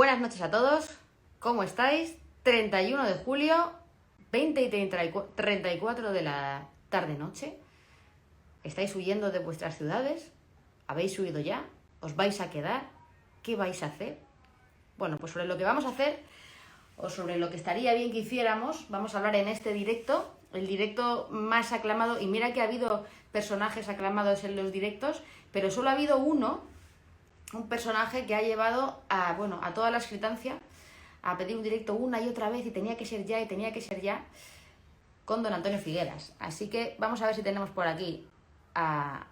Buenas noches a todos, ¿cómo estáis? 31 de julio, 20 y 34 de la tarde-noche. ¿Estáis huyendo de vuestras ciudades? ¿Habéis huido ya? ¿Os vais a quedar? ¿Qué vais a hacer? Bueno, pues sobre lo que vamos a hacer, o sobre lo que estaría bien que hiciéramos, vamos a hablar en este directo, el directo más aclamado, y mira que ha habido personajes aclamados en los directos, pero solo ha habido un personaje que ha llevado a toda la escritancia a pedir un directo una y otra vez y tenía que ser ya, con don Antonio Figueras. Así que vamos a ver si tenemos por aquí a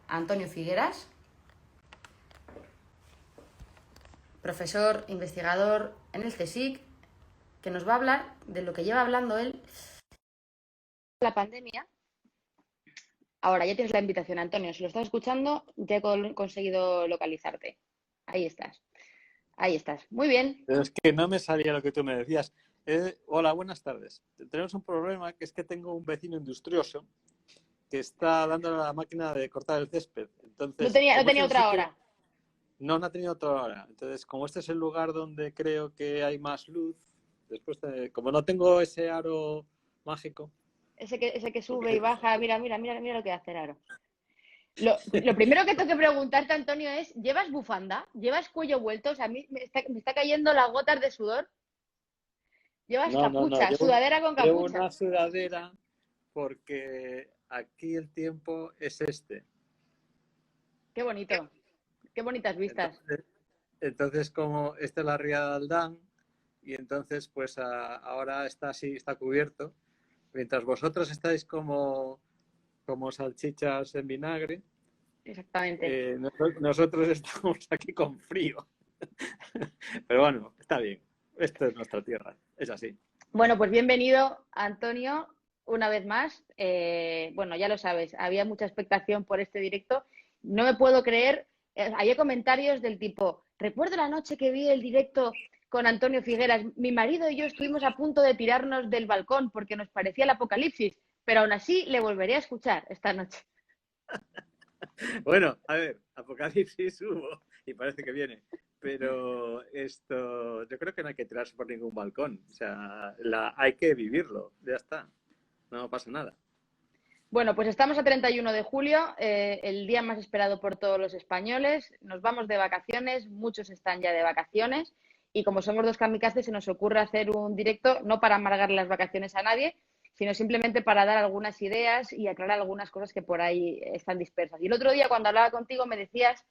Antonio Figueras, profesor, investigador en el CSIC, que nos va a hablar de lo que lleva hablando él. La pandemia. Ahora ya tienes la invitación, Antonio. Si lo estás escuchando, ya he conseguido localizarte. Ahí estás. Ahí estás. Muy bien. Pero es que no me salía lo que tú me decías. Hola, buenas tardes. Tenemos un problema, que es que tengo un vecino industrioso que está dándole a la máquina de cortar el césped. Entonces, No tenía como este es el otra sitio, hora. no ha tenido otra hora. Entonces, como este es el lugar donde creo que hay más luz, como no tengo ese aro mágico. Ese que sube y baja. Mira lo que hace Aro. Lo primero que tengo que preguntarte, Antonio, es, ¿llevas bufanda? ¿Llevas cuello vuelto? O sea, a mí me está cayendo las gotas de sudor. ¿Llevas No. capucha? ¿Sudadera con Llevo capucha? una sudadera porque aquí el tiempo es este. Qué bonito. Qué bonitas vistas. Entonces, como esta es la ría de Aldán, y entonces pues ahora está así, está cubierto, mientras vosotros estáis como salchichas en vinagre, Exactamente. nosotros estamos aquí con frío. Pero bueno, está bien, esto es nuestra tierra, es así. Bueno, pues bienvenido, Antonio, una vez más. Bueno, ya lo sabes, había mucha expectación por este directo. No me puedo creer, había comentarios del tipo, recuerdo la noche que vi el directo con Antonio Figueras, mi marido y yo estuvimos a punto de tirarnos del balcón porque nos parecía el apocalipsis, pero aún así le volveré a escuchar esta noche. Bueno, a ver, apocalipsis hubo y parece que viene, pero esto yo creo que no hay que tirarse por ningún balcón, o sea, hay que vivirlo, ya está, no pasa nada. Bueno, pues estamos a 31 de julio, el día más esperado por todos los españoles. Nos vamos de vacaciones, muchos están ya de vacaciones y como somos dos kamikazes se nos ocurre hacer un directo no para amargar las vacaciones a nadie, sino simplemente para dar algunas ideas y aclarar algunas cosas que por ahí están dispersas. Y el otro día cuando hablaba contigo me decías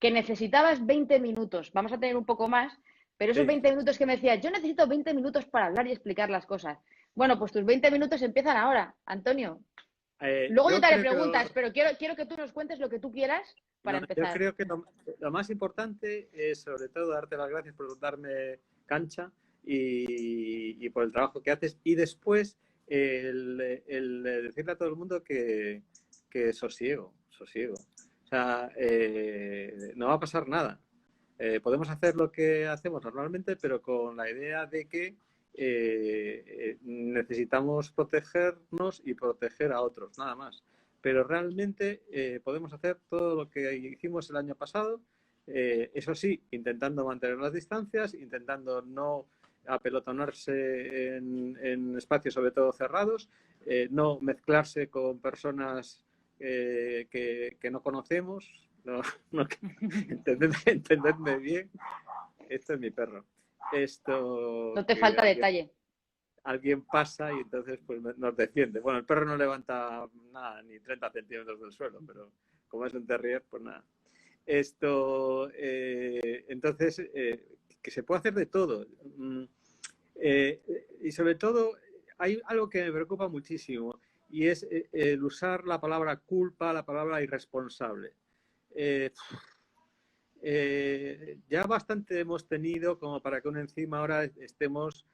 que necesitabas 20 minutos. Vamos a tener un poco más, pero esos Sí. 20 minutos que me decías, yo necesito 20 minutos para hablar y explicar las cosas. Bueno, pues tus 20 minutos empiezan ahora, Antonio. Luego yo Yo te haré creo que preguntas, pero quiero que tú nos cuentes lo que tú quieras para yo empezar. creo que lo más importante es sobre todo darte las gracias por darme cancha y por el trabajo que haces y después el decirle a todo el mundo que sosiego. O sea, no va a pasar nada. Podemos hacer lo que hacemos normalmente, pero con la idea de que necesitamos protegernos y proteger a otros, nada más. Pero realmente podemos hacer todo lo que hicimos el año pasado, eso sí, intentando mantener las distancias, intentando no apelotonarse en espacios sobre todo cerrados, no mezclarse con personas que no conocemos, no, entendedme bien, esto es mi perro. No Esto te que falta detalle. alguien pasa y entonces pues nos defiende. Bueno, el perro no levanta nada, ni 30 centímetros del suelo, pero como es un terrier, pues nada. Entonces, que se puede hacer de todo. Y sobre todo, hay algo que me preocupa muchísimo y es el usar la palabra culpa, la palabra irresponsable. Ya bastante hemos tenido como para que encima ahora estemos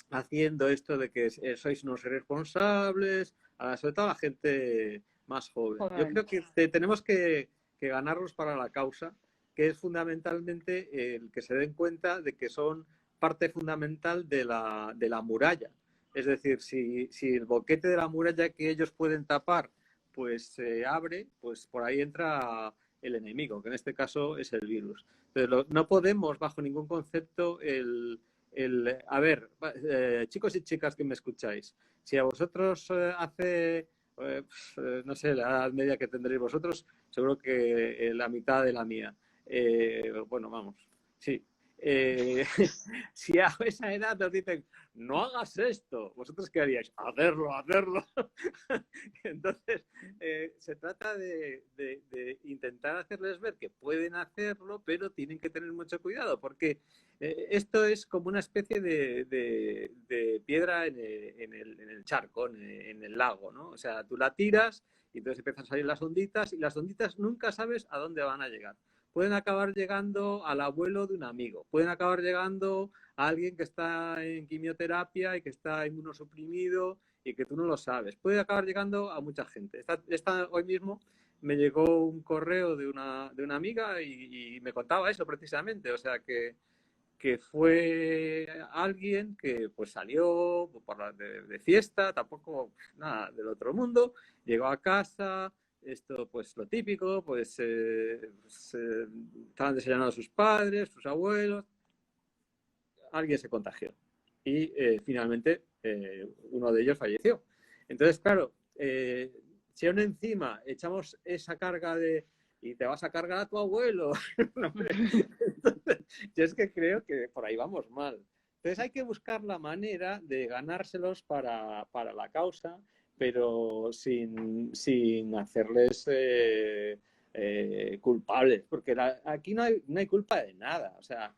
haciendo esto de que sois unos irresponsables, sobre todo a la gente más joven. Yo Joder. creo que tenemos que ganarlos para la causa, que es fundamentalmente el que se den cuenta de que son parte fundamental de la muralla. Es decir, si el boquete de la muralla que ellos pueden tapar pues se abre, pues por ahí entra el enemigo, que en este caso es el virus. Entonces, no podemos bajo ningún concepto a ver, chicos y chicas que me escucháis, si a vosotros no sé, la edad media que tendréis vosotros, seguro que la mitad de la mía. Bueno, vamos, sí. Si a esa edad nos dicen, no hagas esto, ¿vosotros qué haríais? Hacerlo, hacerlo. Entonces, se trata de intentar hacerles ver que pueden hacerlo, pero tienen que tener mucho cuidado, porque esto es como una especie de piedra en el charco, en el lago, ¿no? O sea, tú la tiras y entonces empiezan a salir las onditas y las onditas nunca sabes a dónde van a llegar. Pueden acabar llegando al abuelo de un amigo, pueden acabar llegando a alguien que está en quimioterapia y que está inmunosuprimido y que tú no lo sabes. Puede acabar llegando a mucha gente. Hoy mismo me llegó un correo de una amiga y me contaba eso precisamente, o sea que fue alguien que pues salió de fiesta, tampoco nada del otro mundo, llegó a casa, esto pues lo típico, estaban desayunando sus padres, sus abuelos, alguien se contagió y finalmente uno de ellos falleció. Entonces, claro, si aún encima echamos esa carga y te vas a cargar a tu abuelo, entonces, yo es que creo que por ahí vamos mal. Entonces hay que buscar la manera de ganárselos para la causa, pero sin hacerles culpables, porque aquí no hay culpa de nada. O sea,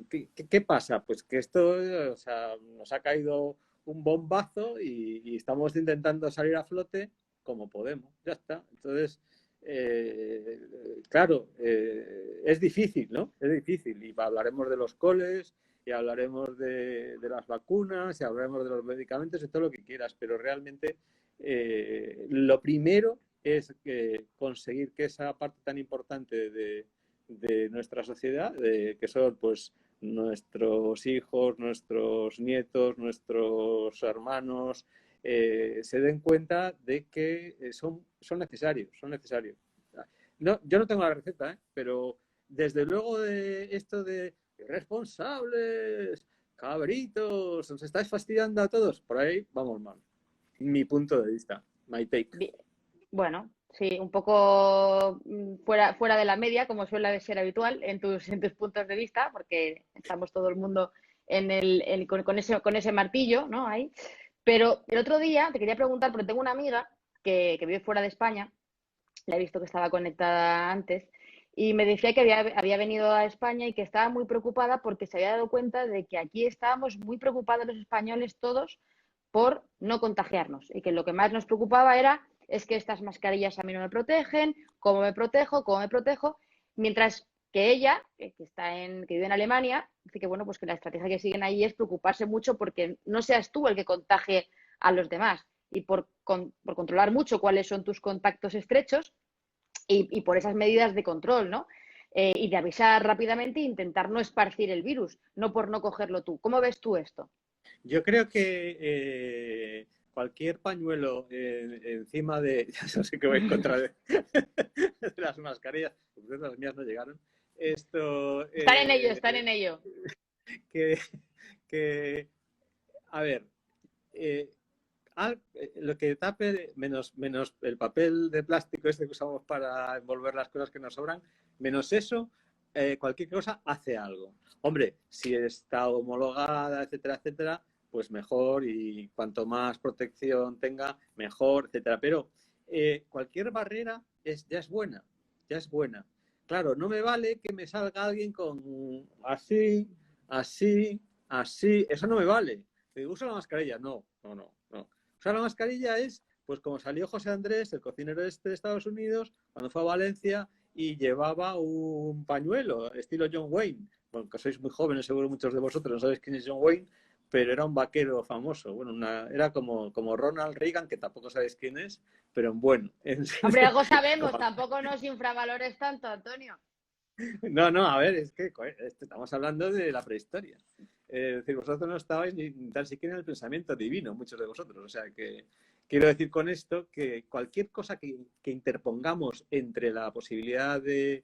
¿qué pasa? Pues que esto, o sea, nos ha caído un bombazo y estamos intentando salir a flote como podemos. Ya está. Entonces, claro, es difícil, ¿no? Es difícil. Y hablaremos de los coles, y hablaremos de las vacunas, y hablaremos de los medicamentos y todo lo que quieras, pero realmente lo primero es conseguir que esa parte tan importante de nuestra sociedad, que son pues nuestros hijos, nuestros nietos, nuestros hermanos, se den cuenta de que son necesarios, son necesarios. No, yo no tengo la receta, pero desde luego de esto de irresponsables, cabritos, os estáis fastidiando a todos, por ahí vamos mal. Mi punto de vista, my take. Bueno, sí, un poco fuera de la media, como suele ser habitual en tus puntos de vista, porque estamos todo el mundo con ese martillo, ¿no? Ahí. Pero el otro día te quería preguntar, porque tengo una amiga que vive fuera de España, la he visto que estaba conectada antes, y me decía que había venido a España y que estaba muy preocupada porque se había dado cuenta de que aquí estábamos muy preocupados los españoles todos por no contagiarnos y que lo que más nos preocupaba es que estas mascarillas a mí no me protegen, cómo me protejo, mientras que ella, que vive en Alemania, dice que bueno, pues que la estrategia que siguen ahí es preocuparse mucho porque no seas tú el que contagie a los demás y por controlar mucho cuáles son tus contactos estrechos y por esas medidas de control, ¿no? Y de avisar rápidamente e intentar no esparcir el virus, no por no cogerlo tú. ¿Cómo ves tú esto? Yo creo que cualquier pañuelo encima de... Ya sé que voy en contra de las mascarillas, porque las mías no llegaron. Esto... Están en ello. Que a ver, lo que tape, menos el papel de plástico este que usamos para envolver las cosas que nos sobran, menos eso, cualquier cosa hace algo. Hombre, si está homologada, etcétera, etcétera, pues mejor, y cuanto más protección tenga, mejor, etcétera. Pero cualquier barrera ya es buena, ya es buena. Claro, no me vale que me salga alguien con así, eso no me vale. Usa la mascarilla. No. Usar la mascarilla es, pues como salió José Andrés, el cocinero este de Estados Unidos, cuando fue a Valencia y llevaba un pañuelo, estilo John Wayne. Bueno, que sois muy jóvenes, seguro muchos de vosotros no sabéis quién es John Wayne, pero era un vaquero famoso. Bueno, era como Ronald Reagan, que tampoco sabéis quién es, pero bueno. Hombre, algo sabemos, tampoco nos infravalores tanto, Antonio. No, a ver, es que estamos hablando de la prehistoria. Es decir, vosotros no estabais ni tan siquiera en el pensamiento divino, muchos de vosotros. O sea, que quiero decir con esto que cualquier cosa que interpongamos entre la posibilidad de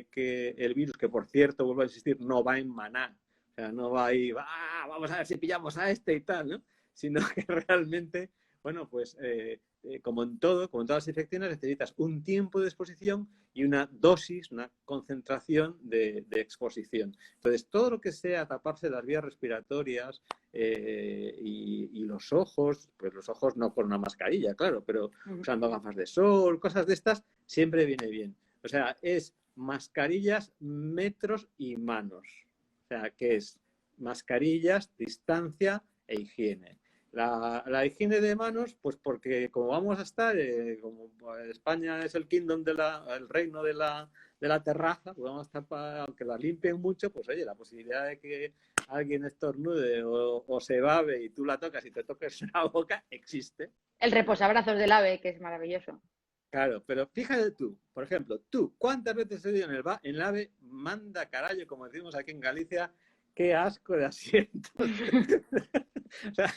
que el virus, que por cierto, vuelvo a insistir, no va en maná, o sea, no va ahí, vamos a ver si pillamos a este y tal, ¿no? Sino que realmente, bueno, pues como en todo, como en todas las infecciones, necesitas un tiempo de exposición y una dosis, una concentración de exposición. Entonces, todo lo que sea taparse las vías respiratorias y los ojos, pues los ojos no con una mascarilla, claro, pero usando gafas de sol, cosas de estas, siempre viene bien. O sea, es mascarillas, metros y manos. O sea, que es mascarillas, distancia e higiene. La higiene de manos, pues porque como vamos a estar, como España es el kingdom el reino de la terraza, pues vamos a estar aunque la limpien mucho, pues oye, la posibilidad de que alguien estornude o se babe y tú la tocas y te toques la boca, existe. El reposabrazos del AVE, que es maravilloso. Claro, pero fíjate tú, por ejemplo, tú, ¿cuántas veces he oído en el AVE, manda carallo, como decimos aquí en Galicia, qué asco de asiento? O sea,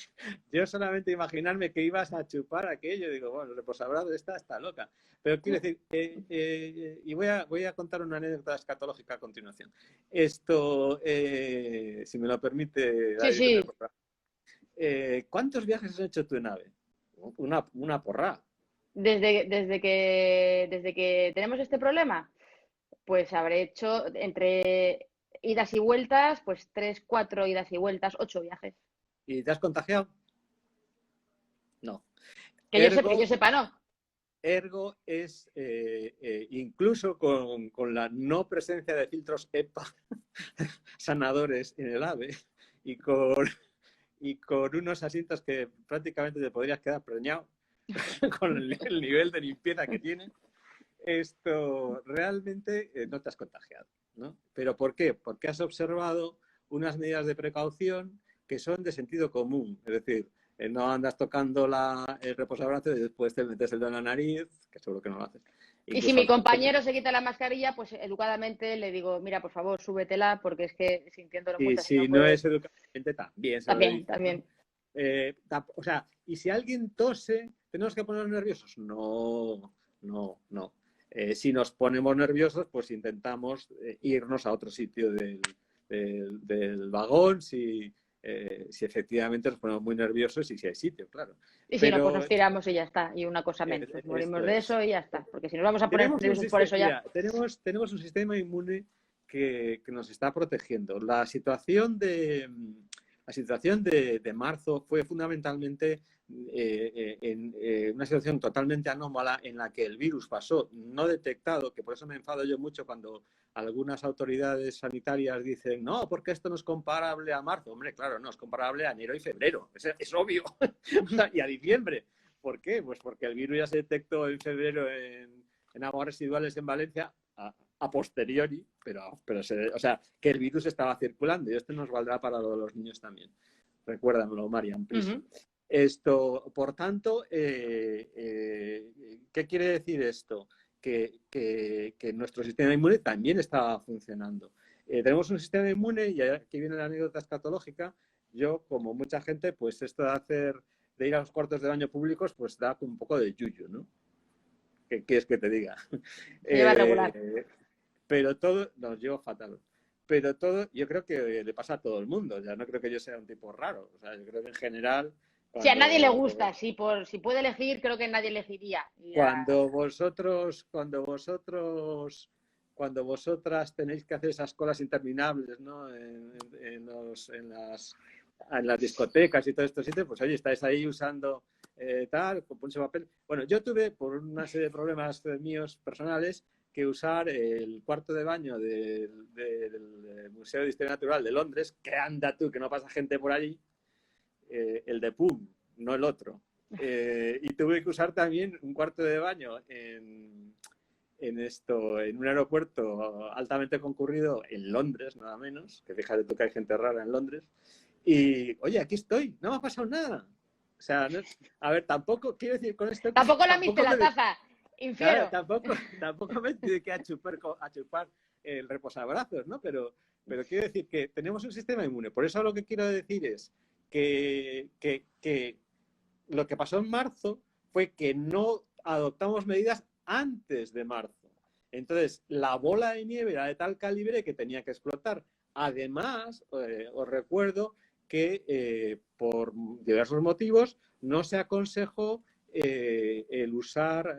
yo solamente imaginarme que ibas a chupar aquello, digo, bueno, el reposabrazos está loca. Pero quiero decir, y voy a contar una anécdota escatológica a continuación. Esto, si me lo permite, David, Sí, sí. ¿Cuántos viajes has hecho tú en AVE? Una porra. Desde que tenemos este problema, pues habré hecho entre idas y vueltas, pues 3, 4 idas y vueltas, 8 viajes. ¿Y te has contagiado? No. Que yo sepa, no. Ergo es, incluso con la no presencia de filtros EPA sanadores en el AVE y con unos asientos que prácticamente te podrías quedar preñado con el nivel de limpieza que tienen, esto realmente no te has contagiado, ¿no? ¿Pero por qué? Porque has observado unas medidas de precaución que son de sentido común, es decir, no andas tocando el reposabrazos y después te metes el dedo en la nariz, que seguro que no lo haces. Y si mi compañero se quita la mascarilla, pues educadamente le digo, mira, por favor, súbetela, porque es que sintiéndolo Y mucho así no si no puedes. es educadamente, también se lo También, dice. también. O sea, y si alguien tose, ¿tenemos que ponernos nerviosos? No, no, no. Si nos ponemos nerviosos, pues intentamos irnos a otro sitio del vagón, si efectivamente nos ponemos muy nerviosos y si hay sitio, claro. Y si no, pues Pero nos tiramos y ya está. Y una cosa menos. Nos morimos esto de es. eso y ya está. Porque si nos vamos a poner nerviosos por eso ya. Mira, tenemos un sistema inmune que nos está protegiendo. La situación de marzo fue fundamentalmente una situación totalmente anómala en la que el virus pasó no detectado, que por eso me enfado yo mucho cuando algunas autoridades sanitarias dicen, no, porque esto no es comparable a marzo. Hombre, claro, no, es comparable a enero y febrero, es obvio, y a diciembre. ¿Por qué? Pues porque el virus ya se detectó en febrero en aguas residuales en Valencia a posteriori, o sea, que el virus estaba circulando y esto nos valdrá para lo de los niños también. Recuérdamelo, Marian, please. Esto, por tanto, ¿qué quiere decir esto? Que nuestro sistema inmune también está funcionando. Tenemos un sistema inmune, y aquí viene la anécdota escatológica. Yo, como mucha gente, pues esto de ir a los cuartos de baño públicos, pues da un poco de yuyu, ¿no? ¿Qué quieres que te diga? Se lleva regular. Pero todo, nos llevo fatal. Pero todo, yo creo que le pasa a todo el mundo. Ya no creo que yo sea un tipo raro. O sea, yo creo que en general. Si a nadie le gusta, si puede elegir, creo que nadie elegiría. Cuando vosotras tenéis que hacer esas colas interminables, ¿no? En las discotecas y todo esto, pues oye, estáis ahí usando tal, con ese papel. Bueno, yo tuve, por una serie de problemas míos personales, que usar el cuarto de baño del Museo de Historia Natural de Londres, que anda tú, que no pasa gente por allí, el de PUM, no el otro. Y tuve que usar también un cuarto de baño en un aeropuerto altamente concurrido en Londres, nada menos, que fíjate tú que hay gente rara en Londres. Y, oye, aquí estoy, no me ha pasado nada. O sea, a ver, tampoco quiero decir con esto... Tampoco lamiste la taza, infiero. Claro, tampoco me dediqué a chupar el reposabrazos, ¿no? Pero quiero decir que tenemos un sistema inmune. Por eso lo que quiero decir es que lo que pasó en marzo fue que no adoptamos medidas antes de marzo. Entonces, la bola de nieve era de tal calibre que tenía que explotar. Además, os recuerdo que por diversos motivos no se aconsejó el usar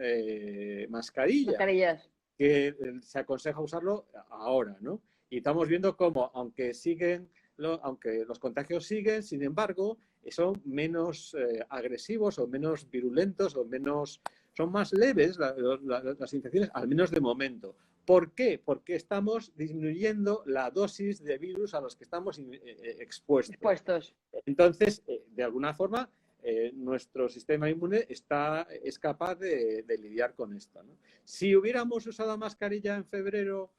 Mascarillas. que se aconseja usarlo ahora, ¿no? Y estamos viendo cómo, aunque los contagios siguen, sin embargo, son menos agresivos o menos virulentos o son más leves las infecciones, al menos de momento. ¿Por qué? Porque estamos disminuyendo la dosis de virus a los que estamos expuestos. Entonces, de alguna forma, nuestro sistema inmune es capaz de lidiar con esto, ¿no? Si hubiéramos usado mascarilla en febrero,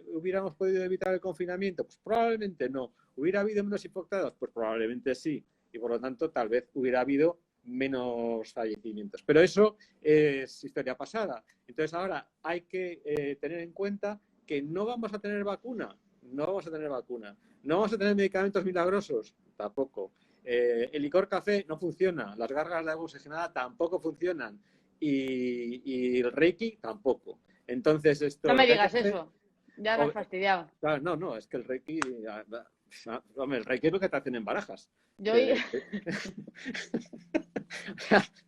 ¿hubiéramos podido evitar el confinamiento? Pues probablemente no. ¿Hubiera habido menos infectados? Pues probablemente sí. Y por lo tanto, tal vez hubiera habido menos fallecimientos. Pero eso es historia pasada. Entonces ahora hay que tener en cuenta que no vamos a tener vacuna. No vamos a tener vacuna. No vamos a tener medicamentos milagrosos. Tampoco. El licor café no funciona. Las gárgaras de agua oxigenada tampoco funcionan. Y el Reiki tampoco. Entonces esto... No me digas eso. Ya me has fastidiado. No, es que el Reiki... Hombre, el Reiki es lo que te hacen en Barajas.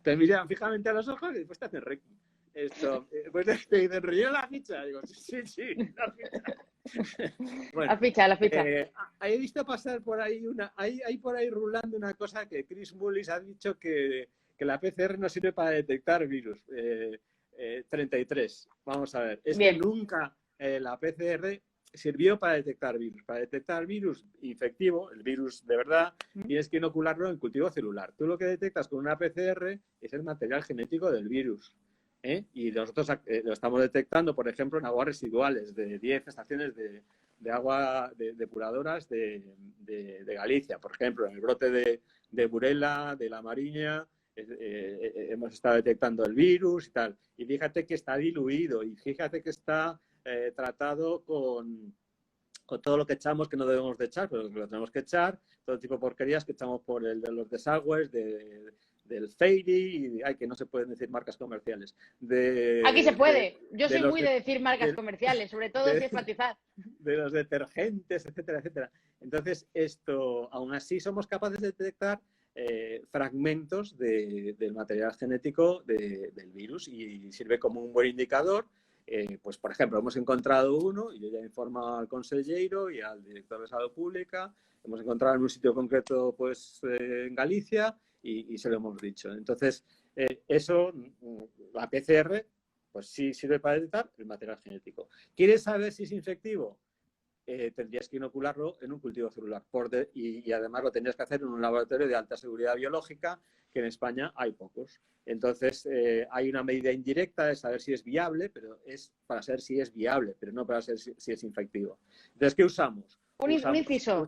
Te miran fijamente a los ojos y después te hacen Reiki. Pues te dicen, rellena la ficha. Digo, sí, la ficha. Bueno, la ficha. He visto pasar por ahí hay por ahí rulando una cosa que Chris Mullis ha dicho que la PCR no sirve para detectar virus. 33. Vamos a ver. Es que nunca la PCR sirvió para detectar virus. Para detectar virus infectivo, el virus de verdad, tienes que inocularlo en cultivo celular. Tú lo que detectas con una PCR es el material genético del virus. Y nosotros lo estamos detectando, por ejemplo, en aguas residuales de 10 estaciones de agua depuradoras de Galicia. Por ejemplo, en el brote de Burela, de La Mariña, hemos estado detectando el virus y tal. Y fíjate que está diluido y fíjate que está tratado con todo lo que echamos que no debemos de echar, pero que lo tenemos que echar, todo tipo de porquerías que echamos por los desagües, del Fairy, que no se pueden decir marcas comerciales. Aquí se puede. Yo soy muy de decir marcas comerciales, sobre todo si enfatizar. De los detergentes, etcétera, etcétera. Entonces, aún así somos capaces de detectar fragmentos del material genético del virus y sirve como un buen indicador. Pues, por ejemplo, hemos encontrado uno y yo ya he informado al consejero y al director de Salud Pública. Hemos encontrado en un sitio concreto, pues, en Galicia y se lo hemos dicho. Entonces, la PCR, pues sí sirve para detectar el material genético. ¿Quieres saber si es infectivo? Tendrías que inocularlo en un cultivo celular y además lo tendrías que hacer en un laboratorio de alta seguridad biológica, que en España hay pocos. Entonces, hay una medida indirecta de saber si es viable, pero es para saber si es viable, pero no para saber si es infectivo. Entonces, ¿qué usamos? Un inciso.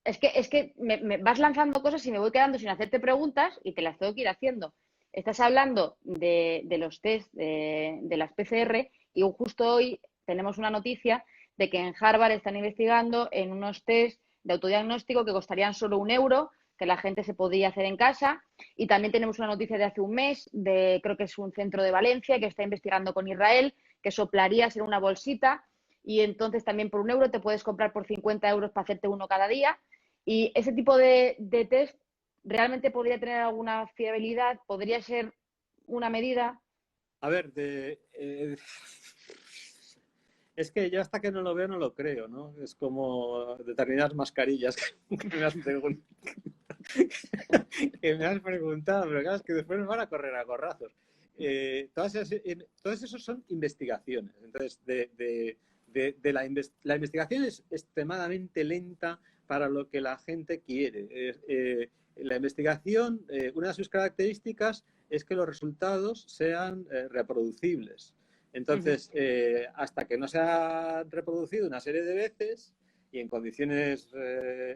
Es que me vas lanzando cosas y me voy quedando sin hacerte preguntas y te las tengo que ir haciendo. Estás hablando de los test de las PCR y justo hoy tenemos una noticia de que en Harvard están investigando en unos test de autodiagnóstico que costarían solo €1, que la gente se podría hacer en casa. Y también tenemos una noticia de hace un mes, creo que es un centro de Valencia, que está investigando con Israel, que soplarías en una bolsita y entonces también por €1 te puedes comprar por 50 € para hacerte uno cada día. Y ese tipo de test realmente podría tener alguna fiabilidad, podría ser una medida. A ver, es que yo hasta que no lo veo no lo creo, ¿no? Es como determinadas mascarillas que me has preguntado, pero claro, es que después nos van a correr a gorrazos. Todas esas son investigaciones. Entonces, la investigación es extremadamente lenta para lo que la gente quiere. La investigación, una de sus características es que los resultados sean reproducibles. Entonces, hasta que no se ha reproducido una serie de veces y en condiciones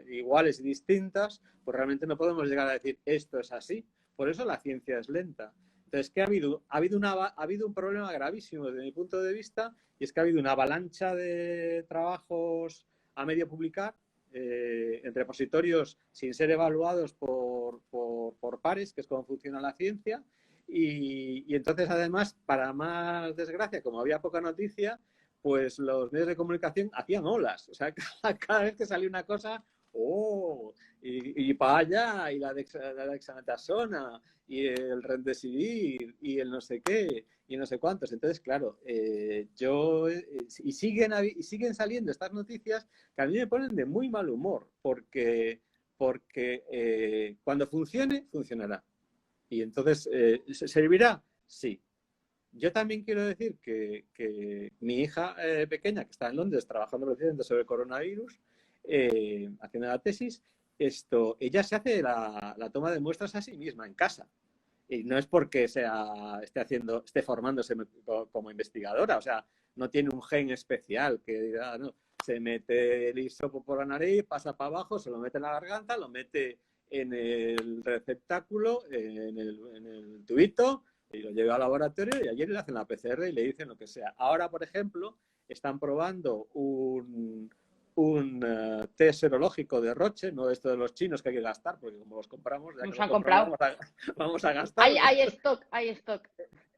iguales y distintas, pues realmente no podemos llegar a decir esto es así. Por eso la ciencia es lenta. Entonces, ¿qué ha habido? Ha habido un problema gravísimo desde mi punto de vista, y es que ha habido una avalancha de trabajos a medio publicar en repositorios sin ser evaluados por pares, que es como funciona la ciencia, y entonces además, para más desgracia, como había poca noticia, pues los medios de comunicación hacían olas. O sea, cada vez que salía una cosa, ¡oh! Y para allá, y la dexametasona, y el remdesivir, y el no sé qué, y no sé cuántos. Entonces, claro, y siguen saliendo estas noticias que a mí me ponen de muy mal humor, porque cuando funcione, funcionará. Y entonces, ¿servirá? Sí. Yo también quiero decir que mi hija pequeña, que está en Londres trabajando precisamente sobre el coronavirus, haciendo la tesis, ella se hace la toma de muestras a sí misma en casa. Y no es porque esté formándose como investigadora, o sea, no tiene un gen especial que diga, no, se mete el hisopo por la nariz, pasa para abajo, se lo mete en la garganta, lo mete en el receptáculo, en el tubito, y lo lleva al laboratorio y ayer le hacen la PCR y le dicen lo que sea. Ahora, por ejemplo, están probando un test serológico de Roche, no esto de los chinos que hay que gastar, porque como los compramos, ya que Nos los han compramos, comprado. vamos a gastar. Hay stock, hay stock.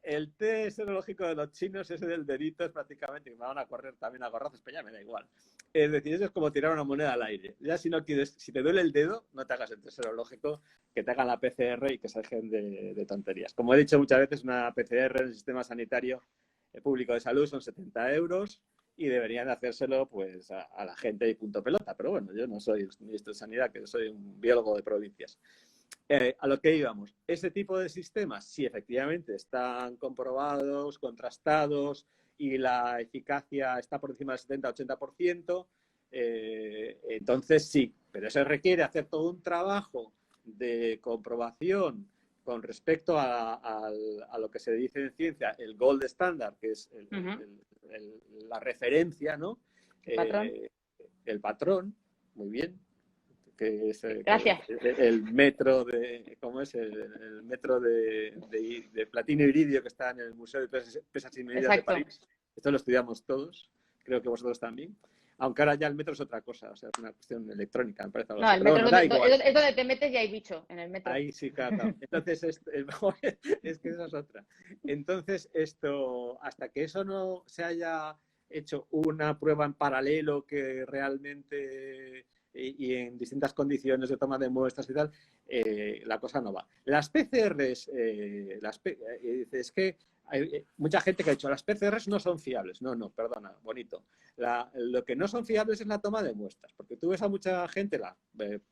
El test serológico de los chinos, ese del dedito, es prácticamente que me van a correr también a gorrazos, pero ya me da igual. Es decir, eso es como tirar una moneda al aire. Ya si no quieres, si te duele el dedo, no te hagas el test serológico, que te hagan la PCR y que se dejen de tonterías. Como he dicho muchas veces, una PCR en el sistema sanitario público de salud son 70 euros y deberían hacérselo pues a la gente y punto pelota. Pero bueno, yo no soy el ministro de Sanidad, que soy un biólogo de provincias. A lo que íbamos, ese tipo de sistemas, si efectivamente están comprobados, contrastados y la eficacia está por encima del 70-80%, entonces sí, pero eso requiere hacer todo un trabajo de comprobación con respecto a lo que se dice en ciencia, el gold standard, que es la referencia, ¿no? El patrón. El patrón, muy bien, que es Gracias. el metro de, ¿cómo es? El metro de platino y iridio que está en el Museo de Pesas y Medidas de Exacto. París. Esto lo estudiamos todos, creo que vosotros también. Aunque ahora ya el metro es otra cosa, o sea, es una cuestión electrónica, me parece algo No, así. el Pero metro bueno, da igual. es donde te metes y hay bicho en el metro. Ahí sí, claro. Entonces, es que esa es otra. Entonces, hasta que eso no se haya hecho una prueba en paralelo que realmente y en distintas condiciones de toma de muestras y tal, la cosa no va. Las PCRs, es que hay mucha gente que ha dicho las PCRs no son fiables. No, no, perdona, bonito. Lo que no son fiables es la toma de muestras, porque tú ves a mucha gente,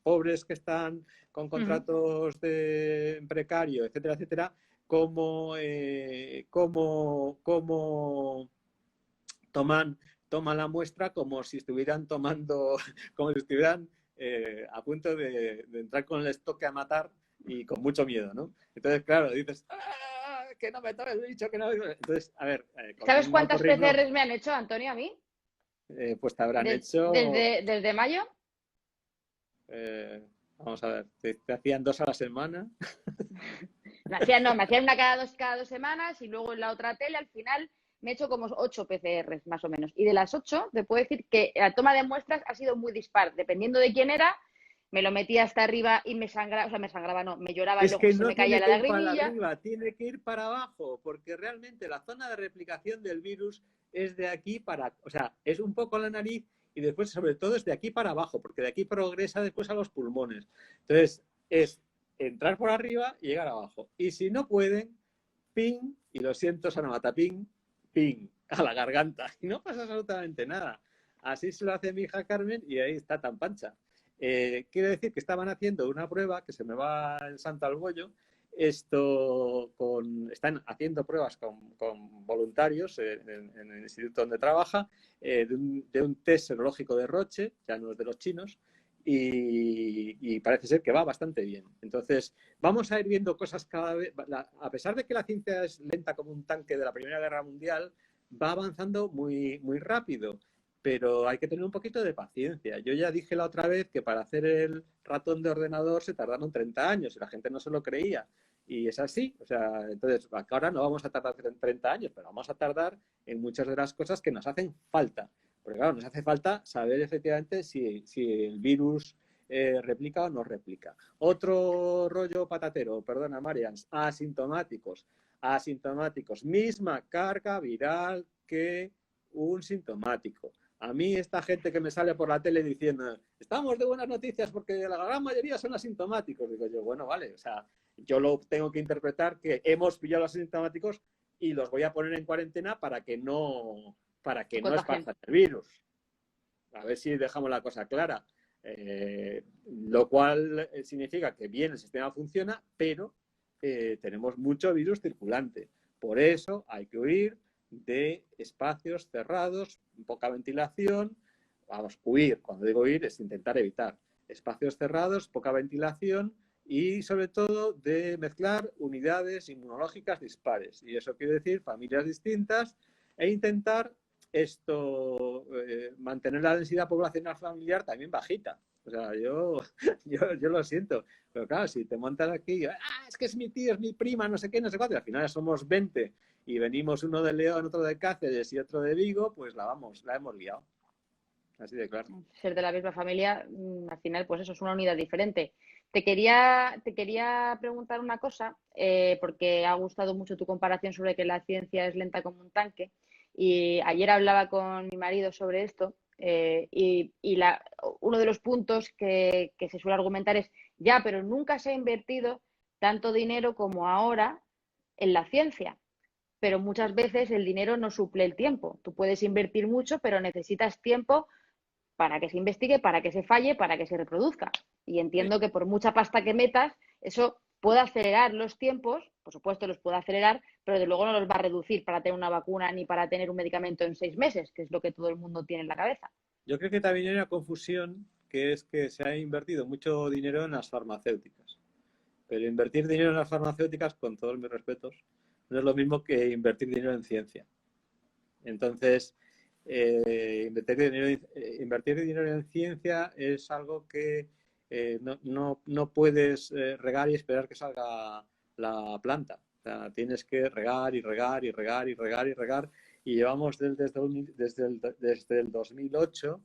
pobres que están con contratos de precario, etcétera, etcétera, como toman la muestra como si estuvieran tomando, como si estuvieran a punto de entrar con el estoque a matar y con mucho miedo, ¿no? Entonces, claro, dices, ¡ah, que no me tome el bicho, que no me... Entonces, a ver, ¿Sabes con un cuántas algoritmo, PCRs me han hecho, Antonio, a mí? pues te habrán hecho, Desde mayo. vamos a ver, te hacían 2 a la semana. Me hacían una cada dos semanas y luego en la otra tele al final me he hecho como 8 PCRs más o menos. Y de las 8 te puedo decir que la toma de muestras ha sido muy dispar. Dependiendo de quién era, me lo metía hasta arriba y me sangraba, o sea, me sangraba, no, me lloraba el Es ojo que y se no me caía tiene la que ir para lagrimilla. arriba, tiene que ir para abajo, porque realmente la zona de replicación del virus es de aquí para, o sea, es un poco la nariz y después sobre todo es de aquí para abajo, porque de aquí progresa después a los pulmones. Entonces, es entrar por arriba y llegar abajo. Y si no pueden, ping, y lo siento, Sanamata, ping, ping, a la garganta. Y no pasa absolutamente nada. Así se lo hace mi hija Carmen y ahí está tan pancha. Quiere decir que estaban haciendo una prueba, que se me va el santo al bollo, están haciendo pruebas con voluntarios en el instituto donde trabaja, de un test serológico de Roche, ya no es de los chinos, y parece ser que va bastante bien. Entonces, vamos a ir viendo cosas cada vez, a pesar de que la ciencia es lenta como un tanque de la Primera Guerra Mundial, va avanzando muy, muy rápido. Pero hay que tener un poquito de paciencia. Yo ya dije la otra vez que para hacer el ratón de ordenador se tardaron 30 años y la gente no se lo creía. Y es así. O sea, entonces, ahora no vamos a tardar 30 años, pero vamos a tardar en muchas de las cosas que nos hacen falta. Porque claro, nos hace falta saber efectivamente si el virus replica o no replica. Otro rollo patatero, perdona, Marians, asintomáticos. Asintomáticos, misma carga viral que un sintomático. A mí esta gente que me sale por la tele diciendo estamos de buenas noticias porque la gran mayoría son asintomáticos, digo yo, bueno, vale, o sea, yo lo tengo que interpretar que hemos pillado a los asintomáticos y los voy a poner en cuarentena para que no esparzan el virus. A ver si dejamos la cosa clara. Lo cual significa que bien, el sistema funciona, pero tenemos mucho virus circulante. Por eso hay que huir de espacios cerrados, poca ventilación. Vamos, huir, cuando digo huir es intentar evitar espacios cerrados, poca ventilación y sobre todo de mezclar unidades inmunológicas dispares. Y eso quiere decir familias distintas e intentar mantener la densidad poblacional familiar también bajita. O sea, yo lo siento. Pero claro, si te montas aquí, es que es mi tío, es mi prima, no sé qué, no sé cuánto, y al final somos 20 y venimos uno de León, otro de Cáceres y otro de Vigo, pues la hemos liado. Así de claro. Ser de la misma familia, al final, pues eso es una unidad diferente. Te quería preguntar una cosa, porque ha gustado mucho tu comparación sobre que la ciencia es lenta como un tanque. Y ayer hablaba con mi marido sobre esto, uno de los puntos que se suele argumentar es, ya, pero nunca se ha invertido tanto dinero como ahora en la ciencia. Pero muchas veces el dinero no suple el tiempo. Tú puedes invertir mucho, pero necesitas tiempo para que se investigue, para que se falle, para que se reproduzca. Y entiendo que por mucha pasta que metas, eso puede acelerar los tiempos, por supuesto los puede acelerar, pero de luego no los va a reducir para tener una vacuna ni para tener un medicamento en 6 meses, que es lo que todo el mundo tiene en la cabeza. Yo creo que también hay una confusión, que es que se ha invertido mucho dinero en las farmacéuticas. Pero invertir dinero en las farmacéuticas, con todos mis respetos, no es lo mismo que invertir dinero en ciencia. Entonces, invertir dinero en ciencia es algo que no puedes regar y esperar que salga la planta. O sea, tienes que regar y regar y regar y regar y regar. Y llevamos desde el 2008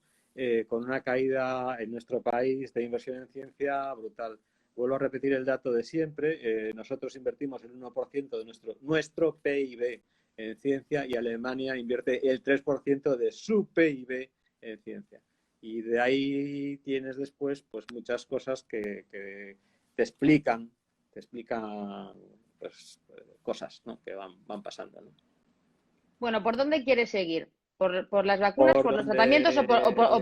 con una caída en nuestro país de inversión en ciencia brutal. Vuelvo a repetir el dato de siempre. Nosotros invertimos el 1% de nuestro PIB en ciencia y Alemania invierte el 3% de su PIB en ciencia. Y de ahí tienes después pues muchas cosas que te explican pues, cosas, ¿no? Que van pasando, ¿no? Bueno, ¿por dónde quieres seguir? ¿Por las vacunas, por los tratamientos o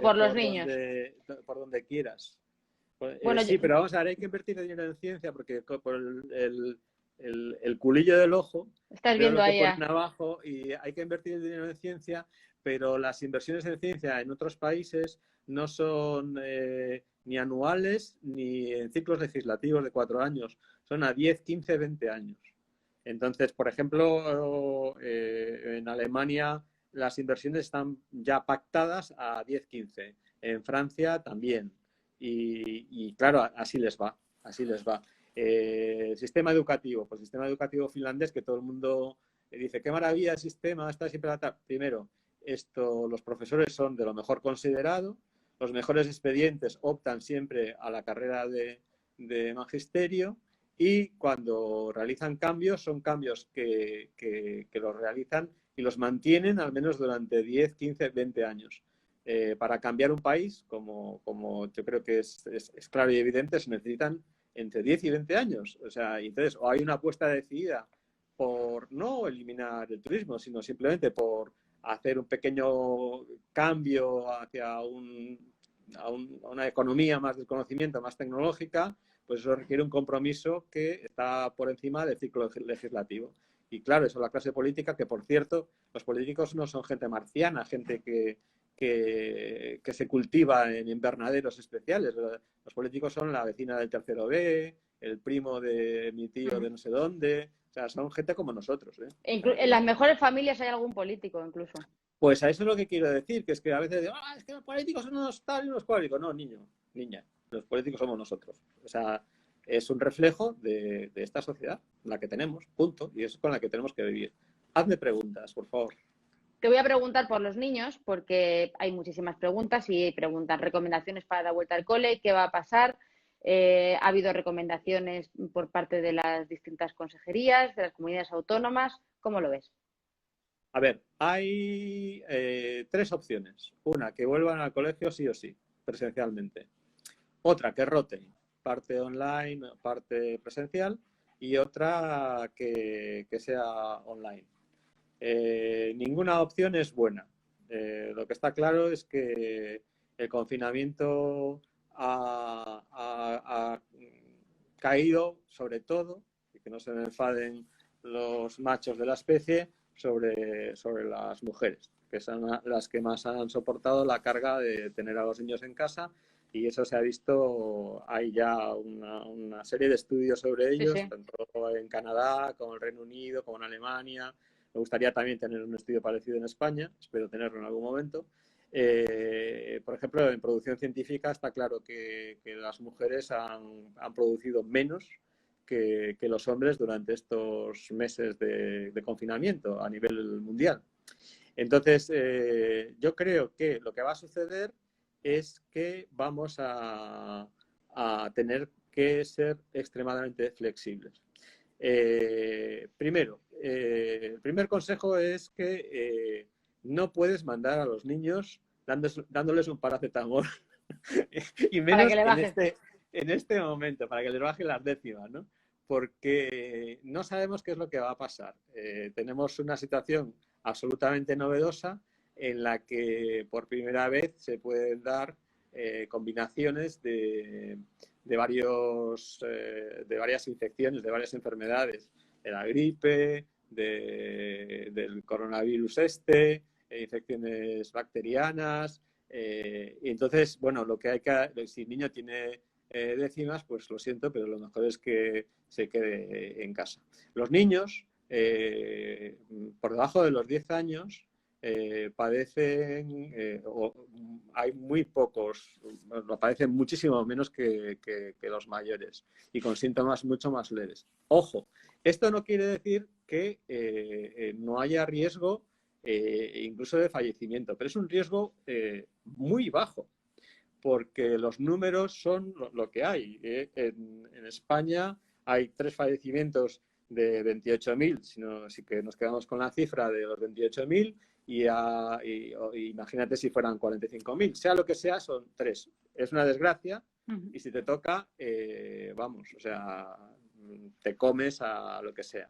por los niños? Por donde quieras. Bueno, sí, pero vamos a ver, hay que invertir dinero en ciencia porque por el culillo del ojo estás veo viendo lo que ahí ponen abajo y hay que invertir dinero en ciencia, pero las inversiones en ciencia en otros países no son ni anuales ni en ciclos legislativos de 4 años, son a 10, 15, 20 años. Entonces, por ejemplo, en Alemania las inversiones están ya pactadas a 10, 15. En Francia también. Y claro, así les va. Sistema educativo, pues sistema educativo finlandés que todo el mundo dice, qué maravilla el sistema, está siempre primero, los profesores son de lo mejor considerado, los mejores expedientes optan siempre a la carrera de magisterio y cuando realizan cambios, son cambios que los realizan y los mantienen al menos durante 10, 15, 20 años. Para cambiar un país, como yo creo que es claro y evidente, se necesitan entre 10 y 20 años. O sea, entonces, o hay una apuesta decidida por no eliminar el turismo, sino simplemente por hacer un pequeño cambio hacia una economía más del conocimiento, más tecnológica, pues eso requiere un compromiso que está por encima del ciclo legislativo. Y claro, eso es la clase política, que por cierto, los políticos no son gente marciana, gente que se cultiva en invernaderos especiales. Los políticos son la vecina del tercero B, el primo de mi tío de no sé dónde. O sea, son gente como nosotros. En las mejores familias hay algún político, incluso. Pues a eso es lo que quiero decir, que es que a veces digo, es que los políticos son unos tal y unos cual. No, niña, los políticos somos nosotros. O sea, es un reflejo de esta sociedad, la que tenemos, punto, y es con la que tenemos que vivir. Hazme preguntas, por favor. Te voy a preguntar por los niños, porque hay muchísimas preguntas y preguntan recomendaciones para la vuelta al cole, qué va a pasar. Ha habido recomendaciones por parte de las distintas consejerías, de las comunidades autónomas. ¿Cómo lo ves? A ver, hay tres opciones. Una, que vuelvan al colegio sí o sí, presencialmente. Otra, que roten, parte online, parte presencial, y otra que sea online. Ninguna opción es buena. Lo que está claro es que el confinamiento ha caído sobre todo, y que no se me enfaden los machos de la especie, sobre las mujeres, que son las que más han soportado la carga de tener a los niños en casa, y eso se ha visto, hay ya una serie de estudios sobre Sí, ellos, sí. tanto en Canadá como en Reino Unido, como en Alemania. Me gustaría también tener un estudio parecido en España, espero tenerlo en algún momento. Por ejemplo, en producción científica está claro que las mujeres han producido menos que los hombres durante estos meses de confinamiento a nivel mundial. Entonces, yo creo que lo que va a suceder es que vamos a tener que ser extremadamente flexibles. Primero, el primer consejo es que no puedes mandar a los niños dándoles un paracetamol y Para que menos le en baje. este momento, para que les bajen las décimas, ¿no? Porque no sabemos qué es lo que va a pasar. Tenemos una situación absolutamente novedosa en la que por primera vez se pueden dar combinaciones de varias infecciones, de varias enfermedades, de la gripe, del coronavirus infecciones bacterianas. Y entonces, bueno, lo que hay que, si el niño tiene décimas, pues lo siento, pero lo mejor es que se quede en casa. Los niños, por debajo de los 10 años, padecen, hay muy pocos, padecen muchísimo menos que los mayores y con síntomas mucho más leves. Ojo, esto no quiere decir que no haya riesgo incluso de fallecimiento, pero es un riesgo muy bajo, porque los números son lo que hay. En España hay 3 fallecimientos de 28.000, si que nos quedamos con la cifra de los 28.000 y imagínate si fueran 45.000. Sea lo que sea, son 3. Es una desgracia y si te toca, vamos, o sea, te comes a lo que sea.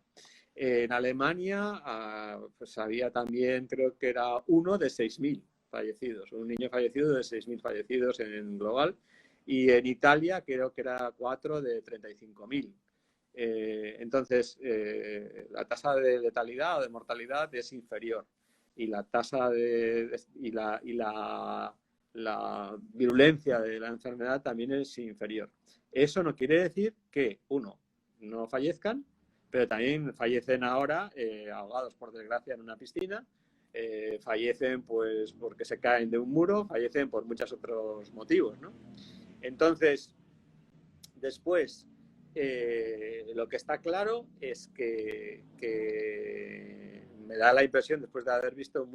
En Alemania pues había también, creo que era 1 de 6.000 fallecidos, un niño fallecido de 6.000 fallecidos en global, y en Italia creo que era 4 de 35.000. Entonces, la tasa de letalidad o de mortalidad es inferior y la tasa la virulencia de la enfermedad también es inferior. Eso no quiere decir que, uno, no fallezcan, pero también fallecen ahora ahogados, por desgracia, en una piscina. Fallecen pues porque se caen de un muro, fallecen por muchos otros motivos, ¿no? Entonces, después, lo que está claro es que me da la impresión, después de haber visto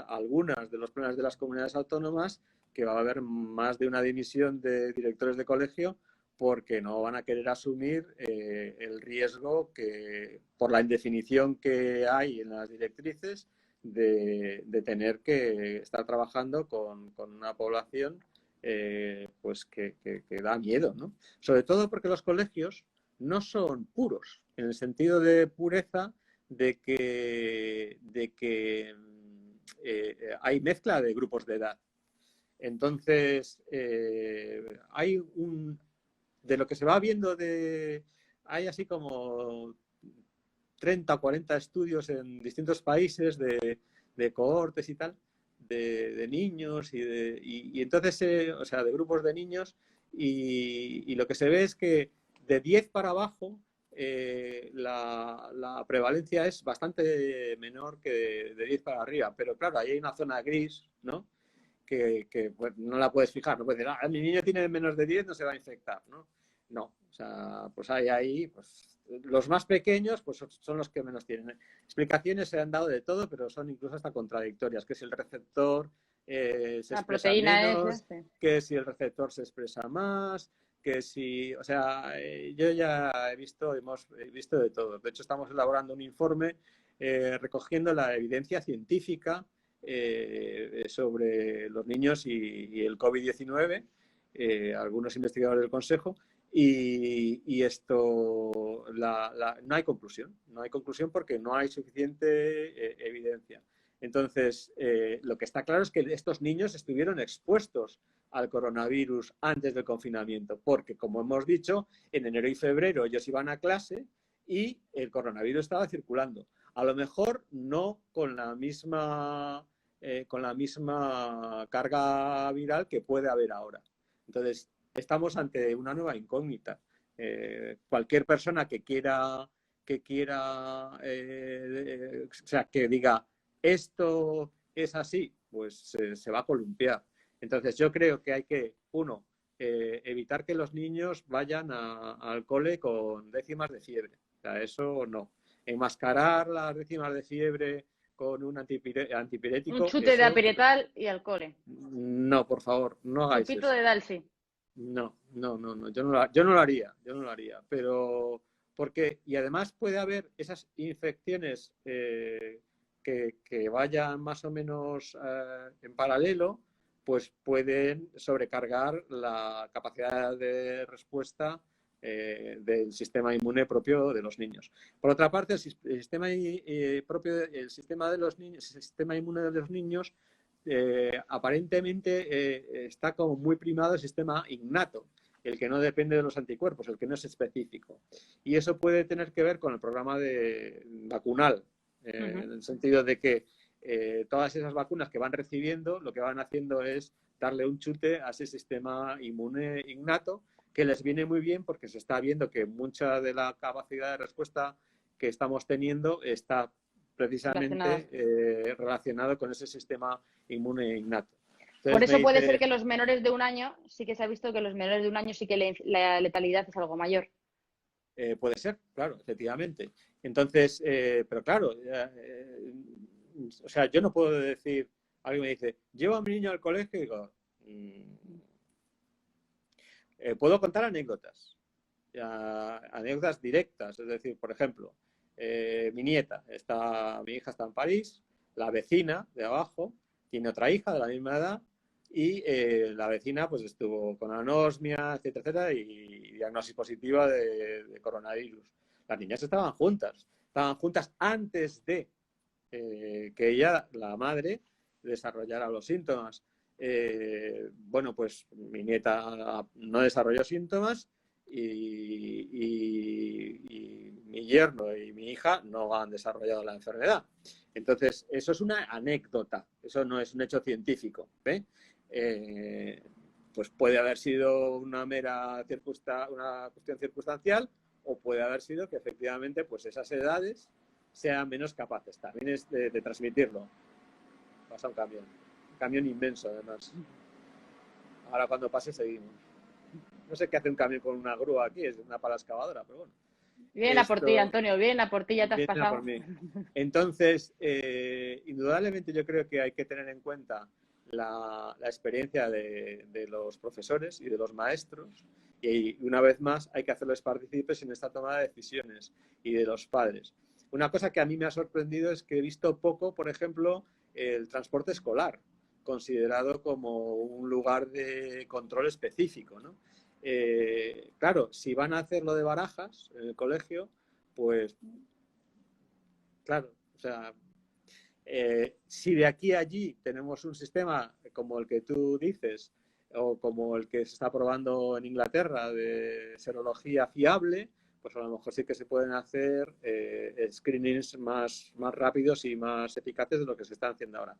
algunas de los planes de las comunidades autónomas, que va a haber más de una dimisión de directores de colegio porque no van a querer asumir el riesgo que, por la indefinición que hay en las directrices, de tener que estar trabajando con una población pues que da miedo, ¿no? Sobre todo porque los colegios no son puros, en el sentido de pureza de que hay mezcla de grupos de edad. Entonces, hay de lo que se va viendo hay así como 30 o 40 estudios en distintos países de cohortes y tal, de niños y entonces, o sea, de grupos de niños, y lo que se ve es que de 10 para abajo la prevalencia es bastante menor que de 10 para arriba, pero claro, ahí hay una zona gris, ¿no? Que pues, no la puedes fijar, no puedes decir, mi niño tiene menos de 10, no se va a infectar, ¿no? No, o sea, pues hay ahí pues los más pequeños pues son los que menos tienen. Explicaciones se han dado de todo, pero son incluso hasta contradictorias, que si el receptor se La expresa proteína es, menos, que si el receptor se expresa más, que si, o sea, yo ya hemos visto de todo. De hecho, estamos elaborando un informe recogiendo la evidencia científica sobre los niños y el COVID-19, algunos investigadores del Consejo, y esto, no hay conclusión. No hay conclusión porque no hay suficiente evidencia. Entonces, lo que está claro es que estos niños estuvieron expuestos al coronavirus antes del confinamiento, porque, como hemos dicho, en enero y febrero ellos iban a clase y el coronavirus estaba circulando. A lo mejor no con la misma carga viral que puede haber ahora. Entonces, estamos ante una nueva incógnita. Cualquier persona que quiera, o sea, que diga esto es así, pues se va a columpiar. Entonces, yo creo que hay que, uno, evitar que los niños vayan al cole con décimas de fiebre. O sea, eso no. Enmascarar las décimas de fiebre con un un antipirético, chute de eso aperietal y al cole. no, por favor, no hagáis Chupito eso. de Dalsy. No, yo no lo haría, pero porque, y además puede haber esas infecciones que vayan más o menos en paralelo, pues pueden sobrecargar la capacidad de respuesta del sistema inmune propio de los niños. Por otra parte, el sistema de los niños, el sistema inmune de los niños aparentemente está como muy primado el sistema innato, el que no depende de los anticuerpos, el que no es específico. Y eso puede tener que ver con el programa vacunal, en el sentido de que todas esas vacunas que van recibiendo, lo que van haciendo es darle un chute a ese sistema inmune innato, que les viene muy bien porque se está viendo que mucha de la capacidad de respuesta que estamos teniendo está precisamente relacionado con ese sistema inmune innato. Entonces, por eso puede ser que los menores de un año, sí que se ha visto que los menores de un año sí que la letalidad es algo mayor. Puede ser, claro, efectivamente. Entonces, pero claro, o sea, yo no puedo decir, alguien me dice, llevo a mi niño al colegio y digo, puedo contar anécdotas, anécdotas directas, es decir, por ejemplo, mi hija está en París, la vecina de abajo tiene otra hija de la misma edad y la vecina pues estuvo con anosmia, etcétera, etcétera, y diagnosis positiva de coronavirus. Las niñas estaban juntas antes de que ella, la madre, desarrollara los síntomas. Bueno, pues mi nieta no desarrolló síntomas y mi yerno y mi hija no han desarrollado la enfermedad. Entonces, eso es una anécdota, eso no es un hecho científico. Pues puede haber sido una cuestión circunstancial o puede haber sido que efectivamente pues esas edades sean menos capaces. También es de transmitirlo. Pasa un camión inmenso además. Ahora cuando pase seguimos. No sé qué hace un camión con una grúa aquí, es una pala excavadora, pero bueno. Vienen a por ti, Antonio, vienen a por ti, ya te has pasado. Por mí. Entonces, indudablemente yo creo que hay que tener en cuenta la experiencia de los profesores y de los maestros y una vez más hay que hacerles partícipes en esta toma de decisiones y de los padres. Una cosa que a mí me ha sorprendido es que he visto poco, por ejemplo, el transporte escolar, considerado como un lugar de control específico, ¿no? Claro, si van a hacer lo de Barajas en el colegio, pues claro, o sea, si de aquí a allí tenemos un sistema como el que tú dices o como el que se está probando en Inglaterra de serología fiable, pues a lo mejor sí que se pueden hacer screenings más rápidos y más eficaces de lo que se está haciendo ahora.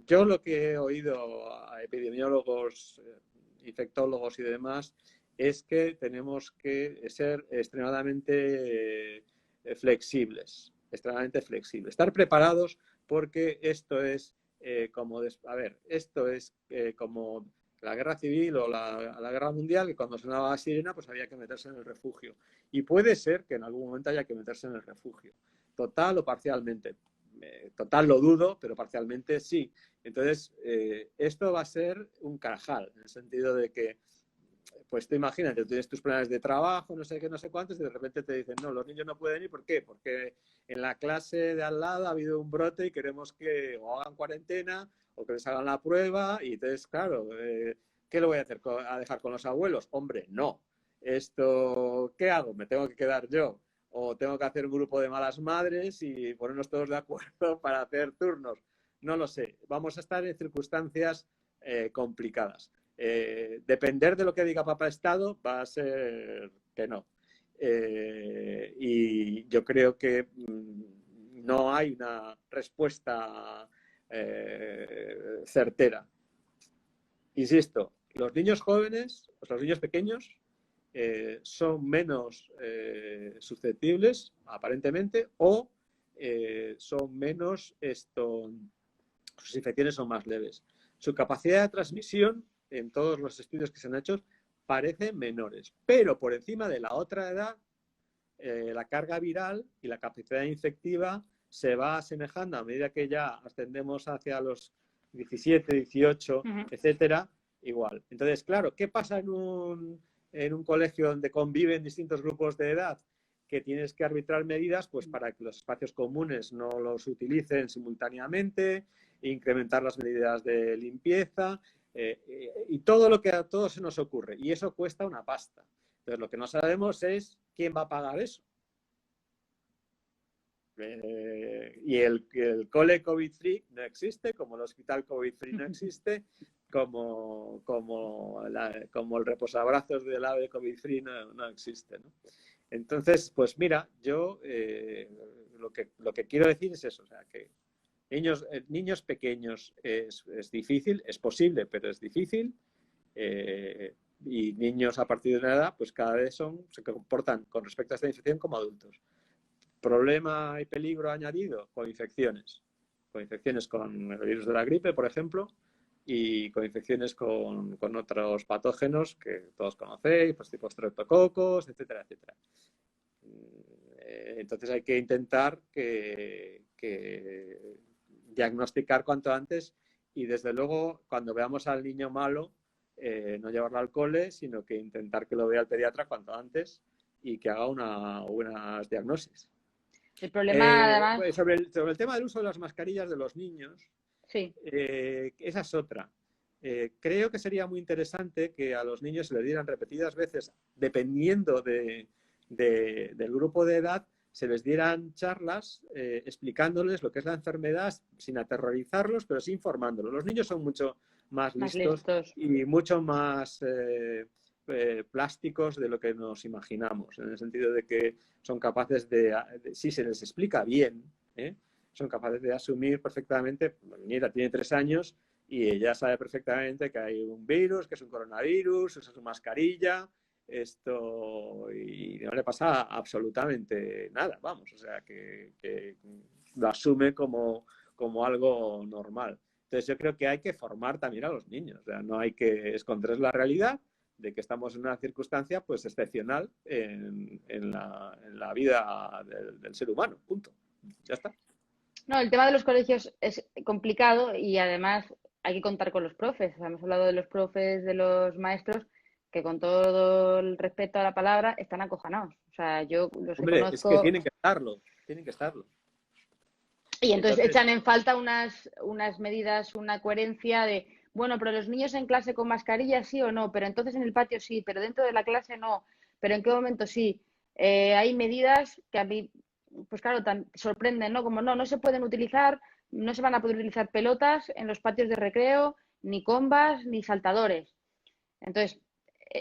Yo lo que he oído a epidemiólogos, infectólogos y demás es que tenemos que ser extremadamente flexibles, estar preparados porque esto es como la guerra civil o la guerra mundial, que cuando sonaba la sirena, pues había que meterse en el refugio. Y puede ser que en algún momento haya que meterse en el refugio, total o parcialmente. Total lo dudo, pero parcialmente sí. Entonces, esto va a ser un carajal, en el sentido de que, pues tú imagínate, tú tienes tus planes de trabajo, no sé qué, no sé cuántos, y de repente te dicen, no, los niños no pueden ir, ¿por qué? Porque en la clase de al lado ha habido un brote y queremos que o hagan cuarentena o que les hagan la prueba, y entonces, claro, ¿qué lo voy a hacer? ¿A dejar con los abuelos? Hombre, no. Esto, ¿qué hago? ¿Me tengo que quedar yo? ¿O tengo que hacer un grupo de malas madres y ponernos todos de acuerdo para hacer turnos? No lo sé. Vamos a estar en circunstancias complicadas. Depender de lo que diga Papá Estado va a ser que no. Y yo creo que no hay una respuesta certera. Insisto, los niños jóvenes, los niños pequeños, son menos susceptibles, aparentemente, o son menos sus infecciones son más leves. Su capacidad de transmisión, en todos los estudios que se han hecho, parecen menores, pero por encima de la otra edad, la carga viral y la capacidad infectiva se va asemejando a medida que ya ascendemos hacia los 17, 18, etcétera, igual. Entonces, claro, ¿qué pasa en un colegio donde conviven distintos grupos de edad? Que tienes que arbitrar medidas pues para que los espacios comunes no los utilicen simultáneamente, incrementar las medidas de limpieza y todo lo que a todos se nos ocurre. Y eso cuesta una pasta. Entonces, lo que no sabemos es quién va a pagar eso. Y el cole COVID-free no existe, como el hospital COVID-free no existe, como el reposabrazos del ave COVID-free no existe, ¿no? Entonces, pues mira, yo lo que quiero decir es eso, o sea, que niños pequeños es difícil, es posible, pero es difícil. Y niños a partir de una edad, pues cada vez se comportan con respecto a esta infección como adultos. Problema y peligro añadido con infecciones con el virus de la gripe, por ejemplo, y con infecciones con otros patógenos que todos conocéis, pues tipo estreptococos, etcétera, etcétera. Entonces hay que intentar que diagnosticar cuanto antes y desde luego cuando veamos al niño malo no llevarlo al cole, sino que intentar que lo vea el pediatra cuanto antes y que haga unas diagnosis. El problema, además... Pues sobre el tema del uso de las mascarillas de los niños, sí. Esa es otra. Creo que sería muy interesante que a los niños se les dieran repetidas veces, dependiendo del grupo de edad, se les dieran charlas explicándoles lo que es la enfermedad sin aterrorizarlos, pero sí informándolos. Los niños son mucho más listos y mucho más plásticos de lo que nos imaginamos, en el sentido de que son capaces si se les explica bien, son capaces de asumir perfectamente. Mi nieta tiene 3 años y ella sabe perfectamente que hay un virus, que es un coronavirus, usa su mascarilla, y no le pasa absolutamente nada, vamos, o sea, que lo asume como algo normal. Entonces yo creo que hay que formar también a los niños, o sea, no hay que esconderles la realidad de que estamos en una circunstancia pues excepcional en la vida del ser humano, punto. Ya está. No, el tema de los colegios es complicado y además hay que contar con los profes. O sea, hemos hablado de los profes, de los maestros, que con todo el respeto a la palabra están acojonados. O sea, yo los Hombre, conozco... es que tienen que estarlo. Y entonces echan en falta unas medidas, una coherencia de, bueno, pero los niños en clase con mascarilla sí o no, pero entonces en el patio sí, pero dentro de la clase no, pero en qué momento sí. Hay medidas que a mí, pues claro, sorprenden, ¿no? Como no se pueden utilizar, no se van a poder utilizar pelotas en los patios de recreo, ni combas, ni saltadores. Entonces,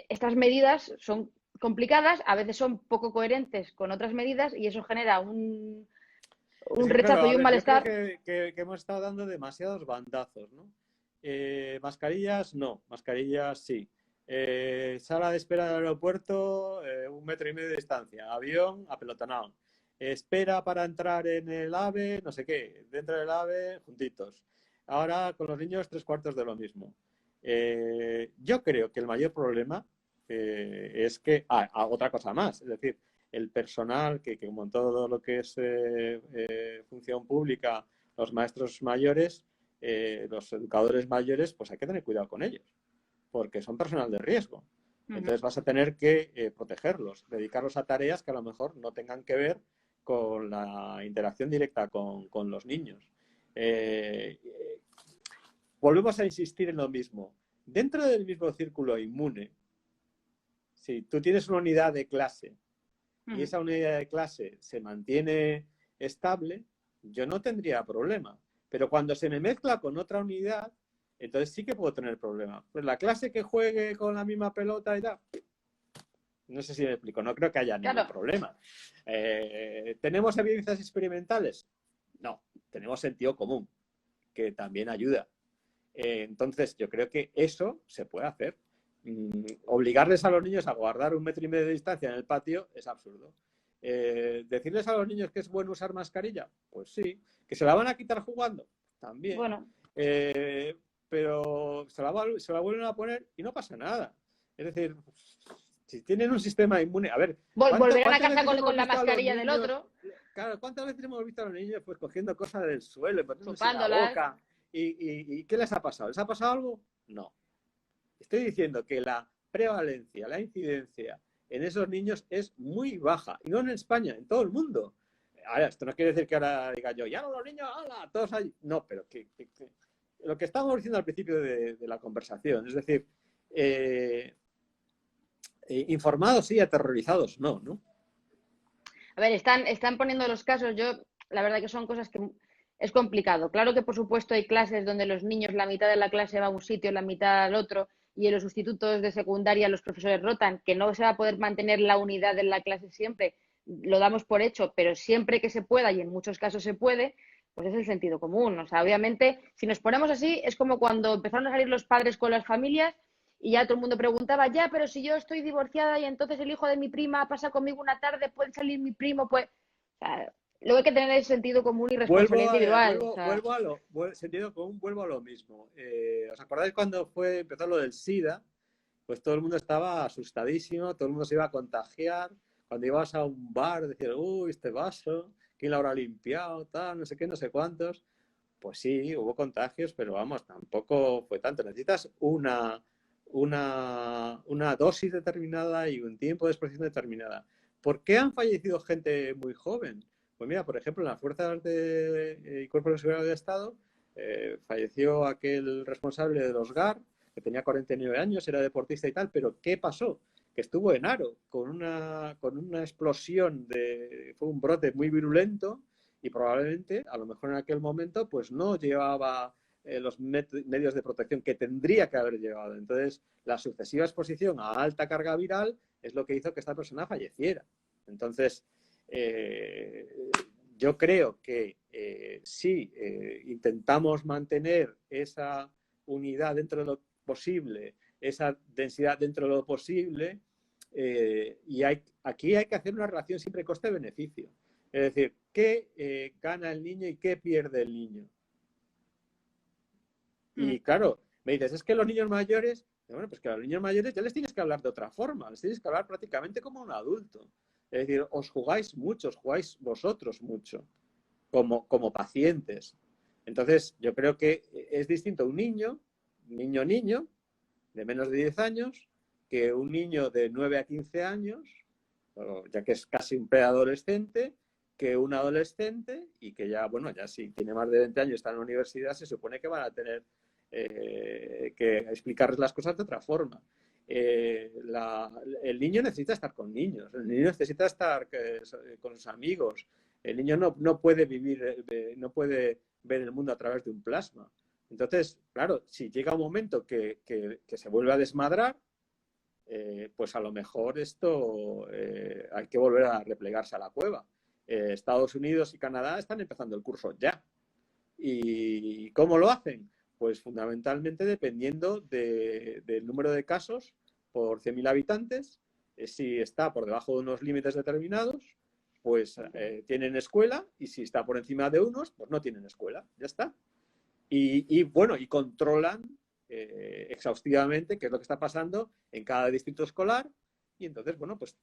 estas medidas son complicadas, a veces son poco coherentes con otras medidas y eso genera un rechazo y un malestar. Yo creo que hemos estado dando demasiados bandazos, ¿no? Mascarillas, no. Mascarillas, sí. Sala de espera del aeropuerto, 1,5 metros de distancia. Avión, apelotonado. Espera para entrar en el AVE, no sé qué. Dentro del AVE, juntitos. Ahora con los niños, 3/4 de lo mismo. Yo creo que el mayor problema es que... otra cosa más, es decir, el personal, que como en todo lo que es función pública, los maestros mayores, los educadores mayores, pues hay que tener cuidado con ellos, porque son personal de riesgo. Entonces vas a tener que protegerlos, dedicarlos a tareas que a lo mejor no tengan que ver con la interacción directa con los niños. Volvemos a insistir en lo mismo. Dentro del mismo círculo inmune, si tú tienes una unidad de clase y esa unidad de clase se mantiene estable, yo no tendría problema. Pero cuando se me mezcla con otra unidad, entonces sí que puedo tener problema. Pues la clase que juegue con la misma pelota y tal, no sé si me explico, no creo que haya ningún problema. ¿Tenemos evidencias experimentales? No, tenemos sentido común, que también ayuda. Entonces, yo creo que eso se puede hacer. Obligarles a los niños a guardar 1,5 metros de distancia en el patio es absurdo. ¿Decirles a los niños que es bueno usar mascarilla? Pues sí. ¿Que se la van a quitar jugando? También. Bueno. Pero se la vuelven a poner y no pasa nada. Es decir, si tienen un sistema inmune... A ver, volverán a casa con la mascarilla del otro. Claro, ¿cuántas veces hemos visto a los niños pues cogiendo cosas del suelo, poniéndose en la boca? ¿Y qué les ha pasado? ¿Les ha pasado algo? No. Estoy diciendo que la prevalencia, la incidencia en esos niños es muy baja. Y no en España, en todo el mundo. Ahora, esto no quiere decir que ahora diga yo, ya no, los niños, ¡hala! Todos allí. No, pero lo que estábamos diciendo al principio de la conversación, es decir, informados sí, aterrorizados no, ¿no? A ver, están poniendo los casos, la verdad que son cosas que es complicado. Claro que, por supuesto, hay clases donde los niños, la mitad de la clase va a un sitio, la mitad al otro, y en los sustitutos de secundaria los profesores rotan, que no se va a poder mantener la unidad en la clase siempre, lo damos por hecho, pero siempre que se pueda, y en muchos casos se puede, pues es el sentido común. O sea, obviamente, si nos ponemos así, es como cuando empezaron a salir los padres con las familias y ya todo el mundo preguntaba, ya, pero si yo estoy divorciada y entonces el hijo de mi prima pasa conmigo una tarde, puede salir mi primo, pues... O sea, lo que hay que tener es sentido común y responsabilidad individual. Sentido común, vuelvo a lo mismo. ¿Os acordáis cuando empezó lo del SIDA? Pues todo el mundo estaba asustadísimo, todo el mundo se iba a contagiar. Cuando ibas a un bar, decías, uy, este vaso, ¿quién lo habrá limpiado? Tal, no sé qué, no sé cuántos. Pues sí, hubo contagios, pero vamos, tampoco fue tanto. Necesitas una dosis determinada y un tiempo de exposición determinada. ¿Por qué han fallecido gente muy joven? Pues mira, por ejemplo, en las fuerzas y cuerpos de seguridad del Estado falleció aquel responsable de los GAR, que tenía 49 años, era deportista y tal, pero ¿qué pasó? Que estuvo en Haro con una explosión, fue un brote muy virulento y probablemente, a lo mejor en aquel momento, pues no llevaba los medios de protección que tendría que haber llevado. Entonces, la sucesiva exposición a alta carga viral es lo que hizo que esta persona falleciera. Entonces, yo creo que si intentamos mantener esa unidad dentro de lo posible, esa densidad dentro de lo posible, y aquí hay que hacer una relación siempre coste-beneficio. Es decir, ¿qué gana el niño y qué pierde el niño? Y claro, me dices, es que los niños mayores, bueno, pues que a los niños mayores ya les tienes que hablar de otra forma, les tienes que hablar prácticamente como un adulto. Es decir, os jugáis mucho, os jugáis vosotros mucho, como pacientes. Entonces, yo creo que es distinto un niño, de menos de 10 años, que un niño de 9 a 15 años, ya que es casi un preadolescente, que un adolescente y que ya, bueno, ya si tiene más de 20 años y está en la universidad, se supone que van a tener que explicarles las cosas de otra forma. El niño necesita estar con niños, el niño necesita estar con sus amigos, el niño no puede vivir, no puede ver el mundo a través de un plasma. Entonces, claro, si llega un momento que se vuelve a desmadrar, pues a lo mejor esto hay que volver a replegarse a la cueva. Estados Unidos y Canadá están empezando el curso ya. ¿Y cómo lo hacen? Pues fundamentalmente dependiendo del número de casos por 100.000 habitantes. Si está por debajo de unos límites determinados, pues tienen escuela, y si está por encima de unos, pues no tienen escuela. Ya está. Y bueno, y controlan exhaustivamente qué es lo que está pasando en cada distrito escolar. Y entonces, bueno, pues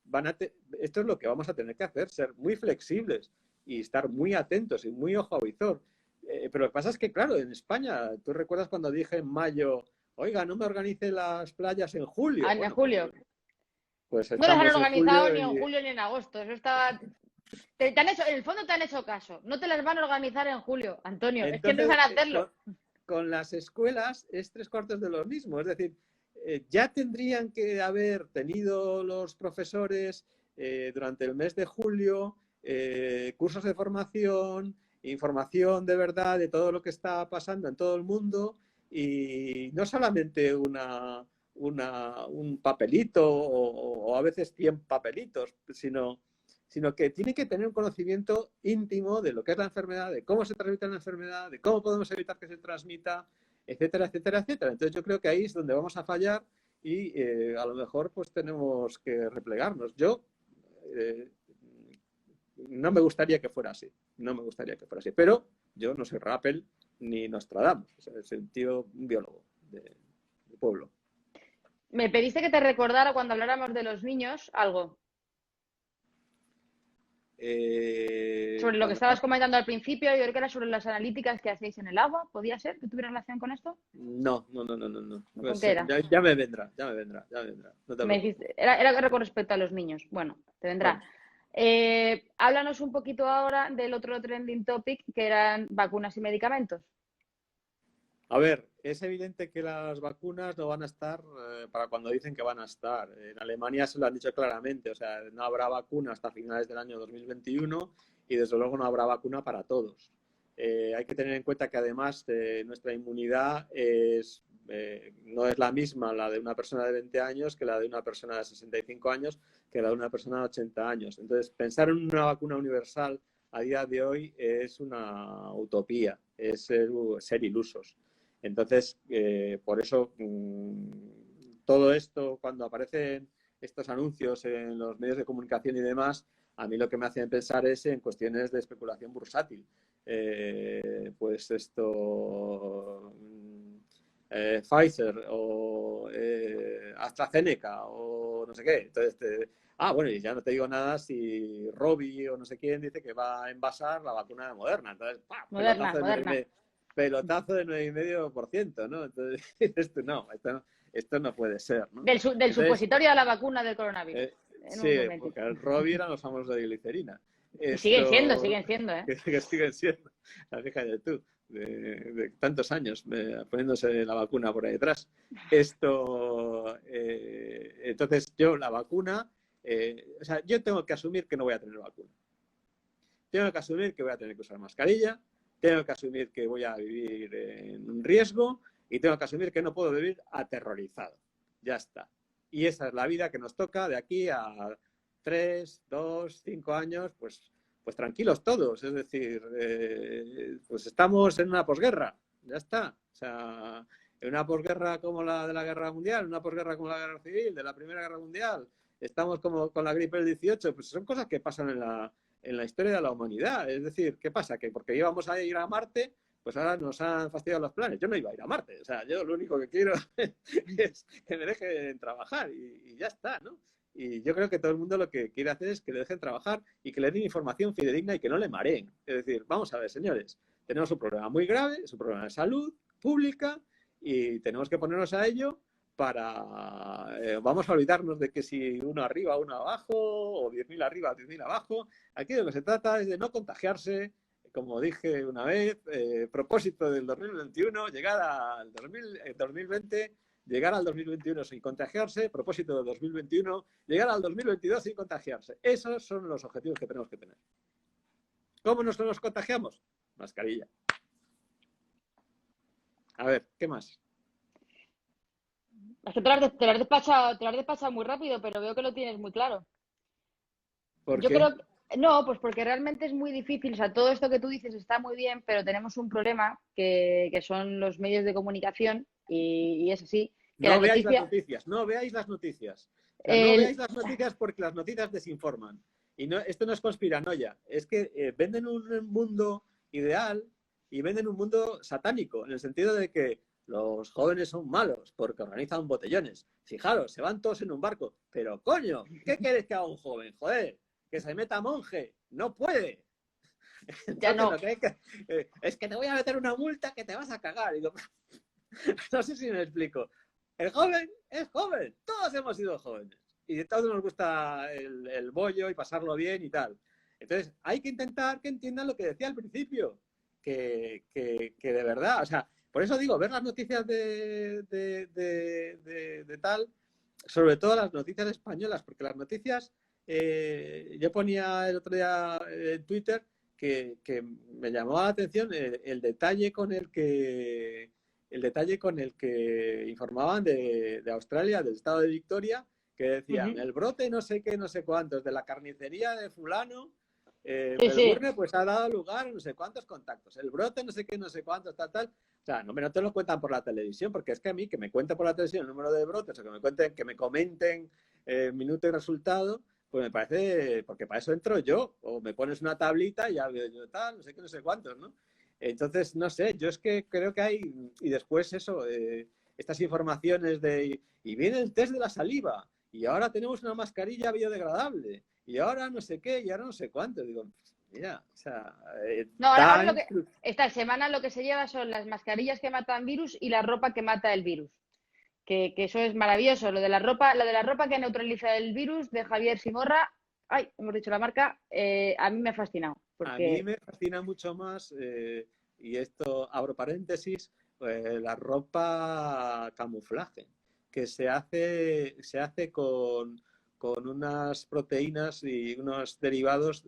esto es lo que vamos a tener que hacer, ser muy flexibles y estar muy atentos y muy ojo a visor. Pero lo que pasa es que, claro, en España, tú recuerdas cuando dije en mayo, oiga, no me organice las playas en julio. En Bueno, julio. pues No las han estamos en organizado julio ni en y julio ni en agosto. Eso estaba. En el fondo te han hecho caso. No te las van a organizar en julio, Antonio. Es que no entonces van a hacerlo. con las escuelas es 3/4 de lo mismo. Es decir, ya tendrían que haber tenido los profesores durante el mes de julio cursos de formación, información de verdad de todo lo que está pasando en todo el mundo y no solamente un papelito o a veces 100 papelitos, sino que tiene que tener un conocimiento íntimo de lo que es la enfermedad, de cómo se transmite la enfermedad, de cómo podemos evitar que se transmita, etcétera, etcétera, etcétera. Entonces yo creo que ahí es donde vamos a fallar y a lo mejor pues tenemos que replegarnos. Yo no me gustaría que fuera así, no me gustaría que fuera así, pero yo no soy Rappel ni Nostradamus, o sea, soy un tío, un biólogo de pueblo. Me pediste que te recordara cuando habláramos de los niños algo. Sobre lo que Cuando, estabas comentando al principio, yo creo que era sobre las analíticas que hacéis en el agua. ¿Podía ser que tuviera relación con esto? no. ¿Con Pues, qué era? ya me vendrá. No te Me preocupes. dijiste, era con respecto a los niños. Bueno, te vendrá. Bueno, Háblanos un poquito ahora del otro trending topic, que eran vacunas y medicamentos. a ver, es evidente que las vacunas no van a estar para cuando dicen que van a estar. En Alemania se lo han dicho claramente, o sea, no habrá vacuna hasta finales del año 2021 y desde luego no habrá vacuna para todos. Hay que tener en cuenta que además nuestra inmunidad no es la misma la de una persona de 20 años que la de una persona de 65 años que la de una persona de 80 años. Entonces, pensar en una vacuna universal a día de hoy es una utopía, es ser ilusos. Entonces, por eso, todo esto, cuando aparecen estos anuncios en los medios de comunicación y demás, a mí lo que me hacen pensar es en cuestiones de especulación bursátil. Pues esto, Pfizer o AstraZeneca o no sé qué. Entonces, bueno, y ya no te digo nada si Robbie o no sé quién dice que va a envasar la vacuna de Moderna. Entonces, ¡pam! Moderna, Moderna. Pelotazo de 9,5%, ¿no? Entonces, esto no puede ser, ¿no? Del Entonces, supositorio a la vacuna del coronavirus. En sí, un momentito. porque el Robbie eran los famosos de glicerina. Y siguen siendo, ¿eh? Que siguen siendo, fíjate tú, de tantos años poniéndose la vacuna por ahí detrás. Entonces yo la vacuna, o sea, yo tengo que asumir que no voy a tener vacuna. Tengo que asumir que voy a tener que usar mascarilla, tengo que asumir que voy a vivir en un riesgo y tengo que asumir que no puedo vivir aterrorizado. Ya está. Y esa es la vida que nos toca de aquí a 3, 2, 5 años, pues tranquilos todos. Es decir, pues estamos en una posguerra. Ya está. O sea, en una posguerra como la de la Guerra Mundial, una posguerra como la Guerra Civil, de la Primera Guerra Mundial. Estamos como con la gripe del 18. Pues son cosas que pasan en la historia de la humanidad. Es decir, ¿qué pasa? Que porque íbamos a ir a Marte, pues ahora nos han fastidiado los planes. Yo no iba a ir a Marte. O sea, yo lo único que quiero es que me dejen trabajar y ya está, ¿no? Y yo creo que todo el mundo lo que quiere hacer es que le dejen trabajar y que le den información fidedigna y que no le mareen. Es decir, vamos a ver, señores, tenemos un problema muy grave, es un problema de salud pública y tenemos que ponernos a ello vamos a olvidarnos de que si uno arriba, uno abajo, o 10.000 arriba, 10.000 abajo. Aquí de lo que se trata es de no contagiarse, como dije una vez, propósito del 2021, llegar al 2020, llegar al 2021 sin contagiarse, propósito del 2021, llegar al 2022 sin contagiarse. Esos son los objetivos que tenemos que tener. ¿Cómo nos contagiamos? Mascarilla. A ver, ¿qué más? Es que te lo has despachado muy rápido, pero veo que lo tienes muy claro. ¿Por Yo qué? creo que no, pues porque realmente es muy difícil. O sea, todo esto que tú dices está muy bien, pero tenemos un problema que son los medios de comunicación y es así. Que la No veáis las noticia, noticias, no veáis las noticias. O sea, no el- veáis las noticias porque las noticias desinforman. Y no, esto no es conspiranoia, es que venden un mundo ideal y venden un mundo satánico, en el sentido de que los jóvenes son malos porque organizan botellones. Fijaros, se van todos en un barco. Pero coño, ¿qué quieres que haga un joven? Joder, que se meta monje. No puede. Ya Entonces no. lo que hay que... es que te voy a meter una multa que te vas a cagar. Y digo, no sé si me explico. El joven es joven. Todos hemos sido jóvenes. Y a todos nos gusta el bollo y pasarlo bien y tal. Entonces, hay que intentar que entiendan lo que decía al principio. Que de verdad, o sea, por eso digo, ver las noticias de tal, sobre todo las noticias españolas, porque las noticias, yo ponía el otro día en Twitter que me llamó la atención el detalle con el que informaban de Australia, del estado de Victoria, que decían, el brote no sé qué, no sé cuántos, de la carnicería de fulano, en Sí, sí. Melbourne, pues ha dado lugar a no sé cuántos contactos. El brote no sé qué, no sé cuántos, tal, tal. O sea, no te lo cuentan por la televisión, porque es que a mí que me cuenten por la televisión el número de brotes o que me comenten minuto y resultado, pues me parece, porque para eso entro yo, o me pones una tablita y ya veo yo tal, no sé qué, no sé cuántos, ¿no? Entonces, no sé, yo es que creo que hay, y después eso, estas informaciones y viene el test de la saliva, y ahora tenemos una mascarilla biodegradable, y ahora no sé qué, y ahora no sé cuánto. Digo, mira, o sea, No, ahora lo que esta semana lo que se lleva son las mascarillas que matan virus y la ropa que mata el virus. Que eso es maravilloso. Lo de la ropa que neutraliza el virus de Javier Simorra, ay, hemos dicho la marca, a mí me ha fascinado. a mí Porque me fascina mucho más, y esto abro paréntesis, la ropa camuflaje, que se hace con unas proteínas y unos derivados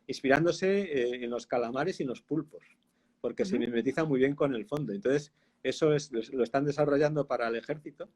inspirándose en los calamares y en los pulpos, porque se mimetiza muy bien con el fondo. Entonces, lo están desarrollando para el ejército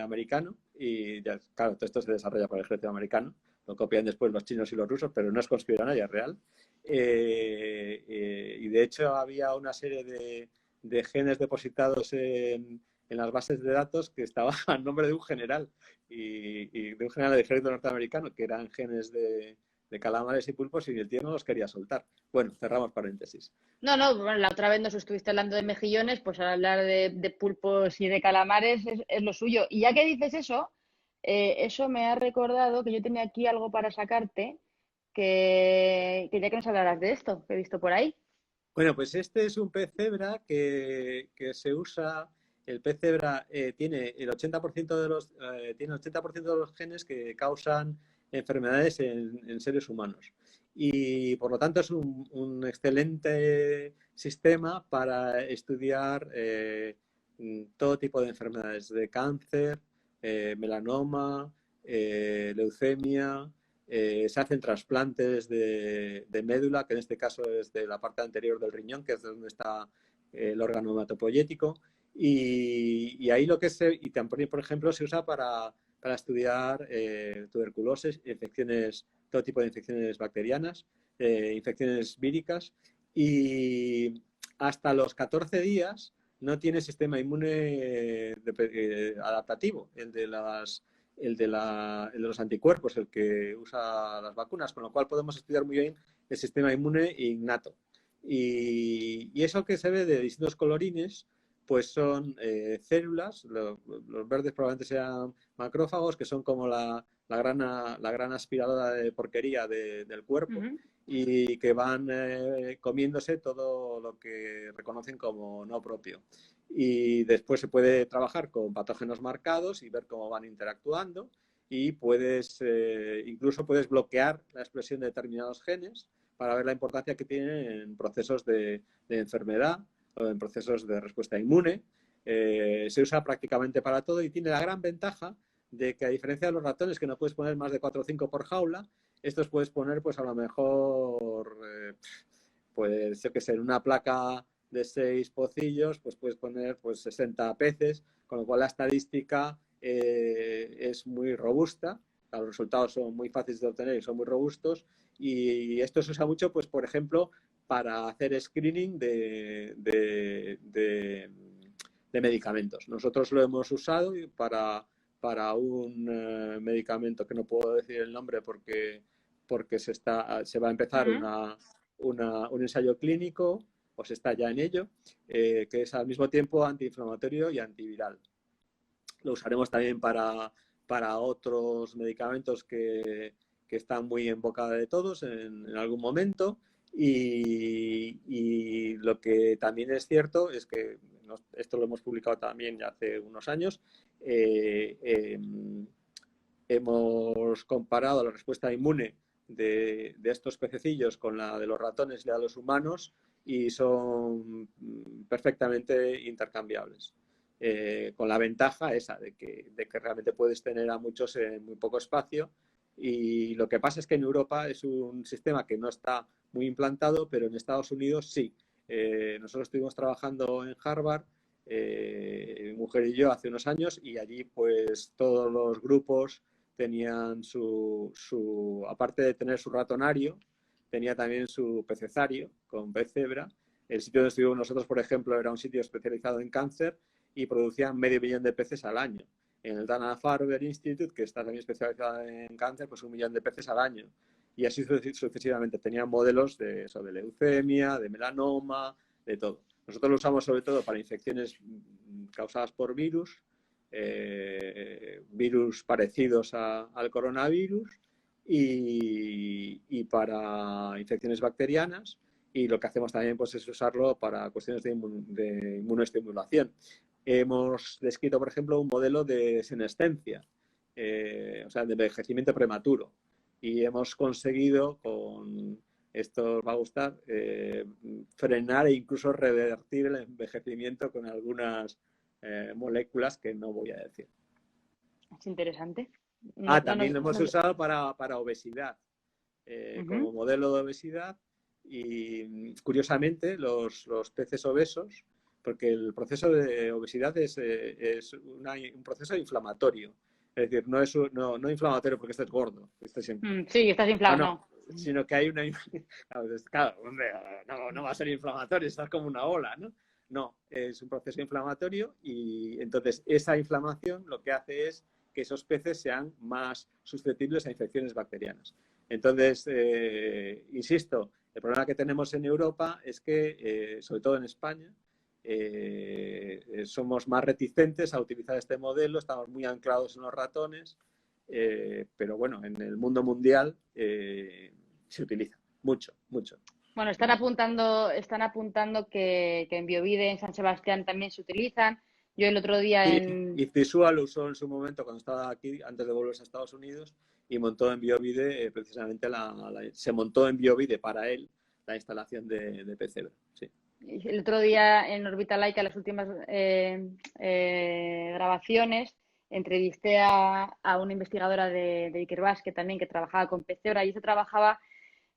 americano y, ya, claro, todo esto se desarrolla para el ejército americano. Lo copian después los chinos y los rusos, pero no es conspiranoia, es real. Y de hecho había una serie de genes depositados en las bases de datos que estaban a nombre de un general y de un general del ejército norteamericano, que eran genes de calamares y pulpos, y el tío no los quería soltar. Bueno, cerramos paréntesis. no, bueno, la otra vez nos estuviste hablando de mejillones, pues hablar de pulpos y de calamares es lo suyo. Y ya que dices eso, eso me ha recordado que yo tenía aquí algo para sacarte, que quería que nos hablaras de esto, que he visto por ahí. Bueno, pues este es un pez cebra que se usa. El pez cebra tiene el 80% tiene el 80% de los genes que causan enfermedades en seres humanos. Y por lo tanto es un excelente sistema para estudiar todo tipo de enfermedades, de cáncer, melanoma, leucemia. Se hacen trasplantes de médula, que en este caso es de la parte anterior del riñón, que es donde está el órgano hematopoyético. Y ahí y también, por ejemplo, se usa para estudiar tuberculosis, infecciones, todo tipo de infecciones bacterianas, infecciones víricas. Y hasta los 14 días no tiene sistema inmune adaptativo, el de los anticuerpos, el que usa las vacunas, con lo cual podemos estudiar muy bien el sistema inmune innato. Y eso que se ve de distintos colorines, pues son células, los verdes probablemente sean macrófagos, que son como la gran aspiradora de porquería del cuerpo, y que van comiéndose todo lo que reconocen como no propio. Y después se puede trabajar con patógenos marcados y ver cómo van interactuando, y incluso puedes bloquear la expresión de determinados genes para ver la importancia que tienen en procesos de enfermedad o en procesos de respuesta inmune. Se usa prácticamente para todo y tiene la gran ventaja de que, a diferencia de los ratones, que no puedes poner más de 4 o 5 por jaula, estos puedes poner pues a lo mejor pues yo que sé, en una placa de 6 pocillos, pues puedes poner pues 60 peces, con lo cual la estadística es muy robusta. Los resultados son muy fáciles de obtener y son muy robustos, y esto se usa mucho, pues por ejemplo, para hacer screening de medicamentos. Nosotros lo hemos usado para un medicamento que no puedo decir el nombre porque se va a empezar un ensayo clínico o se está ya en ello, que es al mismo tiempo antiinflamatorio y antiviral. Lo usaremos también para otros medicamentos que están muy en boca de todos en algún momento. Y lo que también es cierto es que esto lo hemos publicado también ya hace unos años. Hemos comparado la respuesta inmune de estos pececillos con la de los ratones y la de los humanos y son perfectamente intercambiables. Con la ventaja esa de que realmente puedes tener a muchos en muy poco espacio. Y lo que pasa es que en Europa es un sistema que no está muy implantado, pero en Estados Unidos sí. Nosotros estuvimos trabajando en Harvard, mi mujer y yo, hace unos años, y allí pues todos los grupos tenían aparte de tener su ratonario, tenía también su pecesario con pez cebra. El sitio donde estuvimos nosotros, por ejemplo, era un sitio especializado en cáncer y producían 500.000 de peces al año. En el Dana-Farber Institute, que está también especializado en cáncer, pues 1.000.000 de peces al año. Y así sucesivamente. Tenían modelos de leucemia, de melanoma, de todo. Nosotros lo usamos sobre todo para infecciones causadas por virus, virus parecidos al coronavirus y para infecciones bacterianas. Y lo que hacemos también pues, es usarlo para cuestiones de inmunoestimulación. Hemos descrito, por ejemplo, un modelo de senescencia, o sea, de envejecimiento prematuro. Y hemos conseguido, esto os va a gustar, frenar e incluso revertir el envejecimiento con algunas moléculas que no voy a decir. Es interesante. También lo hemos usado para obesidad, como modelo de obesidad. Y curiosamente, los peces obesos, porque el proceso de obesidad es un proceso inflamatorio. Es decir, no inflamatorio porque estés gordo. Sí, estás inflado, no. Sino que hay una... Claro, hombre, no va a ser inflamatorio, estás como una ola, ¿no? No, es un proceso inflamatorio y entonces esa inflamación lo que hace es que esos peces sean más susceptibles a infecciones bacterianas. Entonces, insisto, el problema que tenemos en Europa es que, sobre todo en España, somos más reticentes a utilizar este modelo, estamos muy anclados en los ratones, pero bueno, en el mundo mundial se utiliza mucho. Bueno, están apuntando que en Biovide, en San Sebastián también se utilizan. Yo el otro día Y Cisua lo usó en su momento cuando estaba aquí, antes de volverse a Estados Unidos, y montó en Biovide, precisamente se montó en Biovide para él la instalación de pez cebra. Sí. El otro día en Orbita Laica, las últimas grabaciones, entrevisté a una investigadora de Ikerbasque también que trabajaba con pez cebra y se trabajaba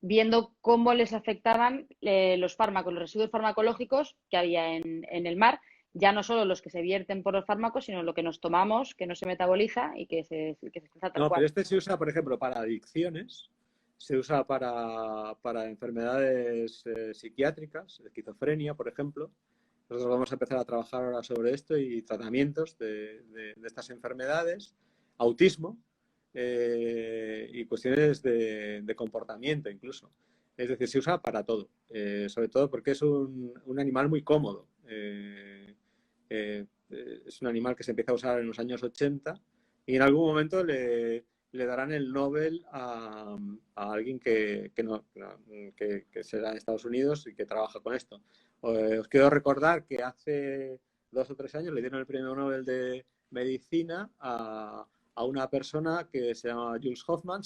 viendo cómo les afectaban los fármacos, los residuos farmacológicos que había en el mar, ya no solo los que se vierten por los fármacos, sino lo que nos tomamos, que no se metaboliza y que se expresa tal cual. Pero este se usa, por ejemplo, para adicciones, se usa para enfermedades psiquiátricas, esquizofrenia, por ejemplo. Nosotros vamos a empezar a trabajar ahora sobre esto y tratamientos de estas enfermedades, autismo y cuestiones de comportamiento incluso. Es decir, se usa para todo, sobre todo porque es un animal muy cómodo. Es un animal que se empieza a usar en los años 80 y en algún momento le darán el Nobel a alguien que será en Estados Unidos y que trabaja con esto. Os quiero recordar que hace 2 o 3 años le dieron el premio Nobel de Medicina a una persona que se llama Jules Hoffman,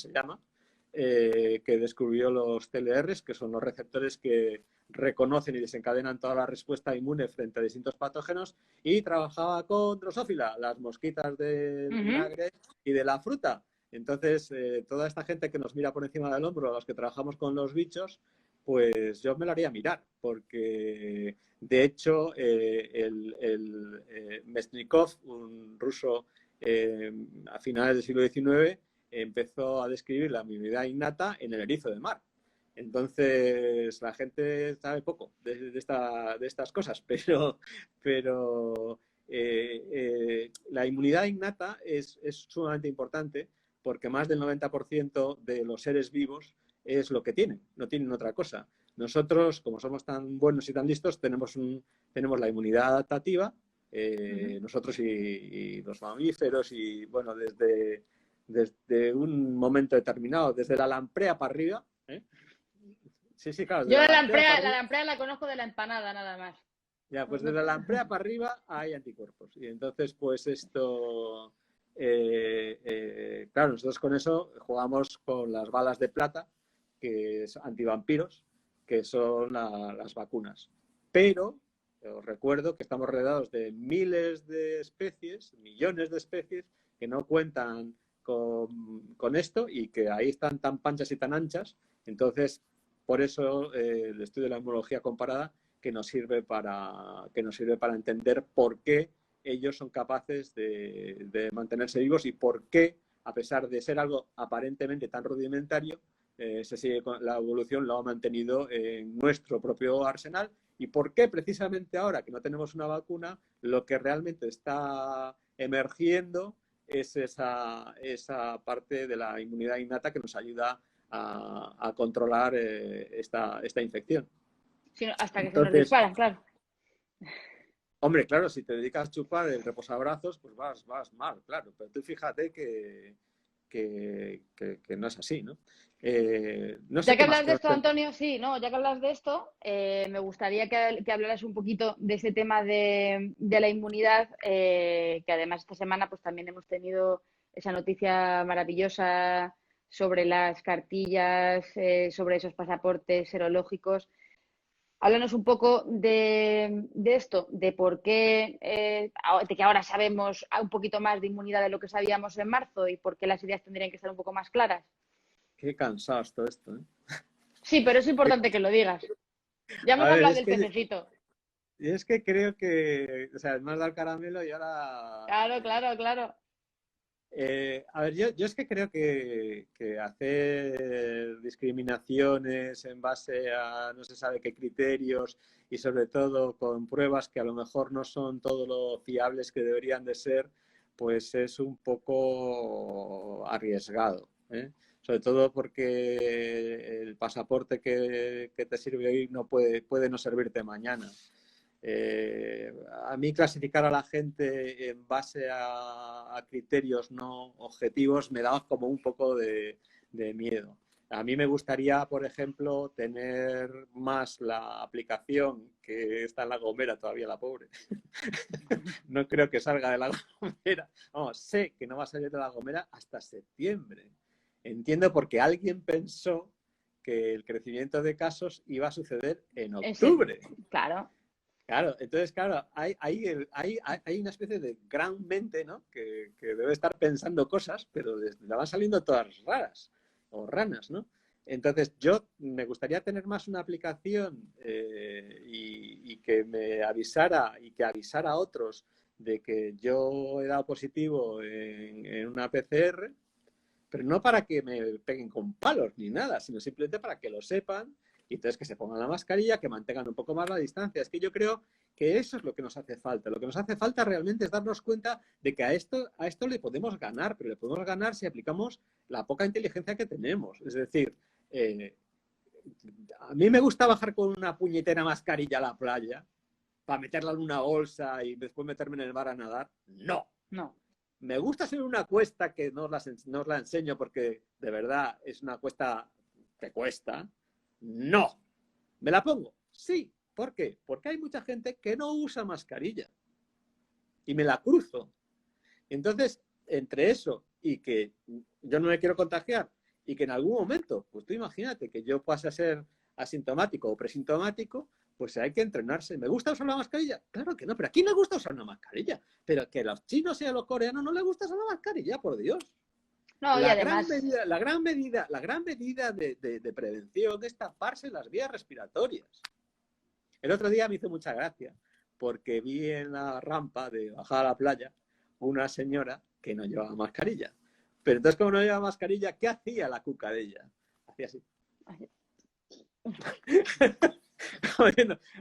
que descubrió los TLRs, que son los receptores que reconocen y desencadenan toda la respuesta inmune frente a distintos patógenos, y trabajaba con Drosophila, las mosquitas del vinagre y de la fruta. Entonces, toda esta gente que nos mira por encima del hombro, los que trabajamos con los bichos, pues yo me lo haría mirar, porque de hecho Mesnikov, un ruso a finales del siglo XIX, empezó a describir la inmunidad innata en el erizo de mar. Entonces, la gente sabe poco de estas cosas, pero la inmunidad innata es sumamente importante porque más del 90% de los seres vivos es lo que tienen, no tienen otra cosa. Nosotros, como somos tan buenos y tan listos, tenemos la inmunidad adaptativa, nosotros y los mamíferos, y bueno, desde un momento determinado, desde la lamprea para arriba, ¿eh? Sí, sí, claro, de Yo la la lamprea para arriba. lamprea la conozco de la empanada, nada más. Ya, pues desde la lamprea para arriba hay anticuerpos. Y entonces, pues esto, claro, nosotros con eso jugamos con las balas de plata, que es antivampiros, que son las vacunas. Pero os recuerdo que estamos rodeados de miles de especies, millones de especies, que no cuentan con esto y que ahí están tan panchas y tan anchas. Entonces, por eso el estudio de la inmunología comparada que nos sirve para entender por qué ellos son capaces de mantenerse vivos y por qué, a pesar de ser algo aparentemente tan rudimentario, la evolución lo ha mantenido en nuestro propio arsenal, y por qué precisamente ahora que no tenemos una vacuna, lo que realmente está emergiendo es esa parte de la inmunidad innata que nos ayuda a controlar esta infección. Sí, hasta que se nos Entonces, disparan, claro. hombre, claro, si te dedicas a chupar el reposabrazos, pues vas mal, claro. Pero tú fíjate que no es así, ¿no? No sé Ya que qué más hablas de cosas. esto, Antonio, sí, no, ya que hablas de esto, me gustaría que hablaras un poquito de ese tema de la inmunidad, que además esta semana pues también hemos tenido esa noticia maravillosa sobre las cartillas, sobre esos pasaportes serológicos. Háblanos un poco de esto, de por qué, de que ahora sabemos un poquito más de inmunidad de lo que sabíamos en marzo y por qué las ideas tendrían que estar un poco más claras. Qué cansado es todo esto, ¿eh? Sí, pero es importante que lo digas. Ya A hemos ver, hablado del pececito. es que creo que, o sea, me has dado el caramelo y ahora... Claro, claro, claro. A ver, yo es que creo que hacer discriminaciones en base a no se sabe qué criterios y sobre todo con pruebas que a lo mejor no son todo lo fiables que deberían de ser, pues es un poco arriesgado, ¿eh? Sobre todo porque el pasaporte que te sirve hoy no puede no servirte mañana. A mí clasificar a la gente en base a criterios no objetivos me da como un poco de miedo. A mí me gustaría, por ejemplo, tener más la aplicación que está en La Gomera todavía, la pobre. No creo que salga de La Gomera. Vamos, sé que no va a salir de La Gomera hasta septiembre. Entiendo porque alguien pensó que el crecimiento de casos iba a suceder en octubre. Claro. Claro, entonces, claro, hay una especie de gran mente, ¿no? Que debe estar pensando cosas, pero la van saliendo todas raras o ranas, ¿no? Entonces, yo me gustaría tener más una aplicación y que me avisara y que avisara a otros de que yo he dado positivo en una PCR, pero no para que me peguen con palos ni nada, sino simplemente para que lo sepan y entonces que se pongan la mascarilla, que mantengan un poco más la distancia. Es que yo creo que eso es lo que nos hace falta. Lo que nos hace falta realmente es darnos cuenta de que a esto le podemos ganar, pero le podemos ganar si aplicamos la poca inteligencia que tenemos. Es decir, a mí me gusta bajar con una puñetera mascarilla a la playa para meterla en una bolsa y después meterme en el mar a nadar. No. No. Me gusta ser una cuesta que no os la enseño porque de verdad es una cuesta que cuesta. No. ¿Me la pongo? Sí. ¿Por qué? Porque hay mucha gente que no usa mascarilla y me la cruzo. Entonces, entre eso y que yo no me quiero contagiar y que en algún momento, pues tú imagínate que yo pase a ser asintomático o presintomático, pues hay que entrenarse. ¿Me gusta usar la mascarilla? Claro que no, pero ¿a quién le gusta usar una mascarilla? Pero que a los chinos y a los coreanos no les gusta usar una mascarilla, por Dios. No, y además, La gran medida de prevención es taparse las vías respiratorias. El otro día me hizo mucha gracia porque vi en la rampa de bajar a la playa una señora que no llevaba mascarilla. Pero entonces, como no llevaba mascarilla, ¿qué hacía la cucarella? Hacía así.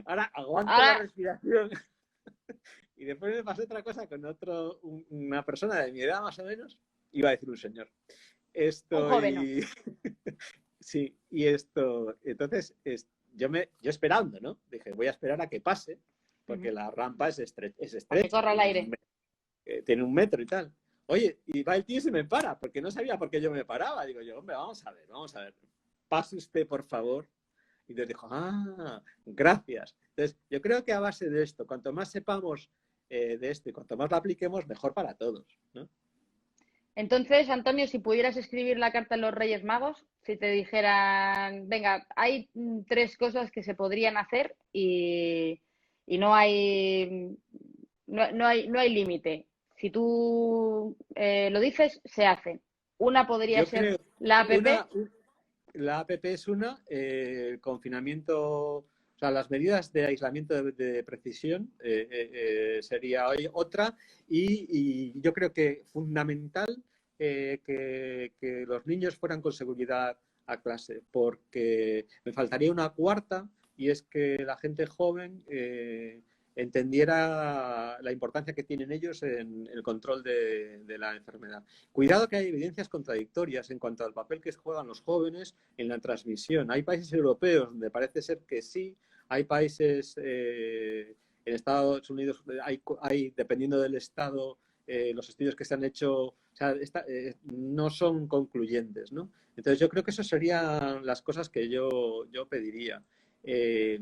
Ahora aguanto la respiración. Y después me pasó otra cosa con una persona de mi edad más o menos, iba a decir un señor. un joven. Sí, y esto, entonces, yo esperando, ¿no? Dije, voy a esperar a que pase, porque Ujú. la rampa es Para que estrecha, corra el aire. tiene 1 metro y tal. Oye, y va el tío y se me para, porque no sabía por qué yo me paraba. Digo yo, hombre, vamos a ver. Pase usted, por favor. Y entonces dijo, gracias. Entonces, yo creo que a base de esto, cuanto más sepamos de esto y cuanto más lo apliquemos, mejor para todos, ¿no? Entonces, Antonio, si pudieras escribir la carta a los Reyes Magos, si te dijeran, venga, hay 3 cosas que se podrían hacer y no hay límite. Si tú lo dices, se hace. Una podría Yo ser creo, la APP. una, la APP es una, el confinamiento, o sea, las medidas de aislamiento de precisión sería hoy otra, y yo creo que fundamental que los niños fueran con seguridad a clase, porque me faltaría una cuarta, y es que la gente joven entendiera la importancia que tienen ellos en el control de la enfermedad. Cuidado que hay evidencias contradictorias en cuanto al papel que juegan los jóvenes en la transmisión. Hay países europeos donde parece ser que sí, hay países en Estados Unidos, dependiendo del estado, los estudios que se han hecho, o sea, no son concluyentes, ¿no? Entonces yo creo que esas serían las cosas que yo pediría. Eh,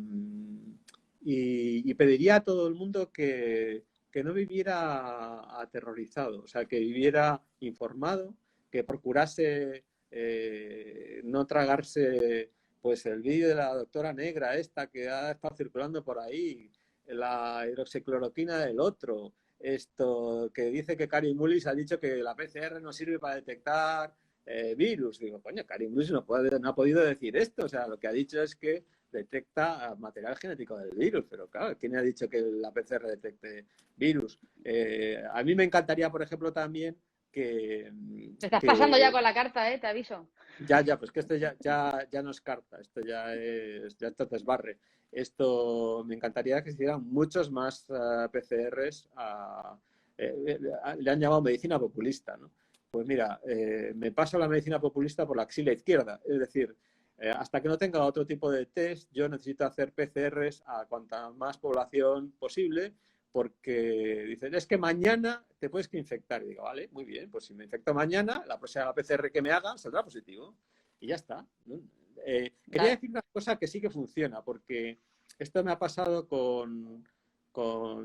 y pediría a todo el mundo que no viviera aterrorizado, o sea, que viviera informado, que procurase no tragarse pues el vídeo de la doctora negra esta que ha estado circulando por ahí, la hidroxicloroquina del otro, esto que dice que Karim Mullis ha dicho que la PCR no sirve para detectar virus. Digo, coño, Karim Mullis no ha podido decir esto, o sea, lo que ha dicho es que detecta material genético del virus, pero claro, ¿quién ha dicho que la PCR detecte virus? A mí me encantaría, por ejemplo, también que, Te estás pasando ya que con la carta, te aviso. pues que esto ya no es carta, esto ya esto desbarre. Esto me encantaría que se hicieran muchos más PCRs le han llamado medicina populista, ¿no? Pues mira, me paso la medicina populista por la axila izquierda, es decir, hasta que no tenga otro tipo de test, yo necesito hacer PCRs a cuanta más población posible, porque dicen, es que mañana te puedes que infectar. Y digo, vale, muy bien, pues si me infecto mañana, la próxima PCR que me haga saldrá positivo. Y ya está, ¿no? Quería Vale. decir una cosa que sí que funciona, porque esto me ha pasado con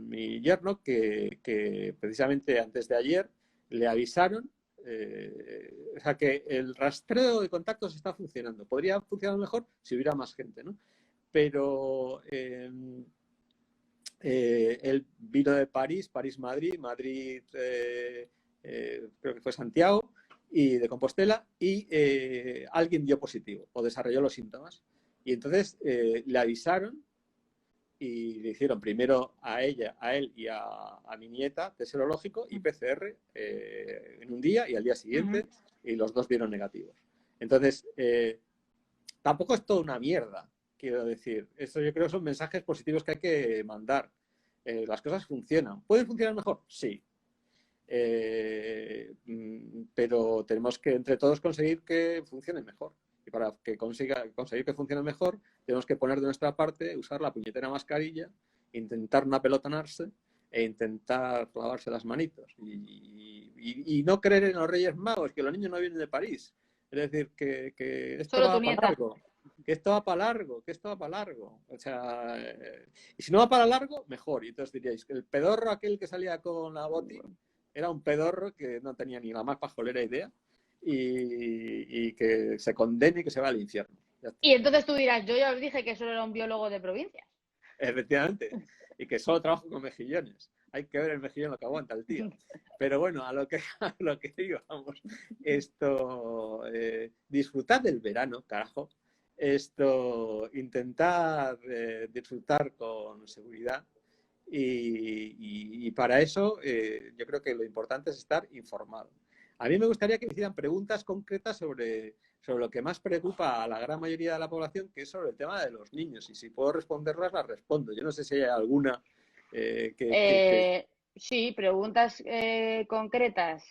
mi yerno, que precisamente antes de ayer le avisaron, o sea que el rastreo de contactos está funcionando. Podría funcionar mejor si hubiera más gente, ¿no? Pero él vino de París, París-Madrid, Madrid, creo que fue Santiago, y de Compostela, y alguien dio positivo o desarrolló los síntomas. Y entonces le avisaron y le hicieron primero a ella, a él y a mi nieta test serológico y PCR en un día y al día Ujú. siguiente, y los dos dieron negativos. Entonces, tampoco es toda una mierda, quiero decir. Eso yo creo que son mensajes positivos que hay que mandar. Las cosas funcionan. ¿Pueden funcionar mejor? Sí. Pero tenemos que entre todos conseguir que funcione mejor. Y para que conseguir que funcione mejor, tenemos que poner de nuestra parte, usar la puñetera mascarilla, intentar no apelotonarse e intentar lavarse las manitos. Y no creer en los Reyes Magos, que los niños no vienen de París. Es decir, que esto Solo tu va para nieta. largo, que esto va para largo, que esto va para largo. O sea, y si no va para largo, mejor. Y entonces diríais, el pedorro aquel que salía con la boti era un pedorro que no tenía ni la más pajolera idea, y que se condene y que se va al infierno. Ya está. Y entonces tú dirás, yo ya os dije que solo era un biólogo de provincias. Efectivamente. Y que solo trabajo con mejillones. Hay que ver el mejillón lo que aguanta el tío. Pero bueno, a lo que digo, vamos, esto, disfrutad del verano, carajo. Esto, intentar disfrutar con seguridad. Y para eso yo creo que lo importante es estar informado. A mí me gustaría que me hicieran preguntas concretas sobre lo que más preocupa a la gran mayoría de la población, que es sobre el tema de los niños. Y si puedo responderlas, las respondo. Yo no sé si hay alguna que... Sí, preguntas concretas.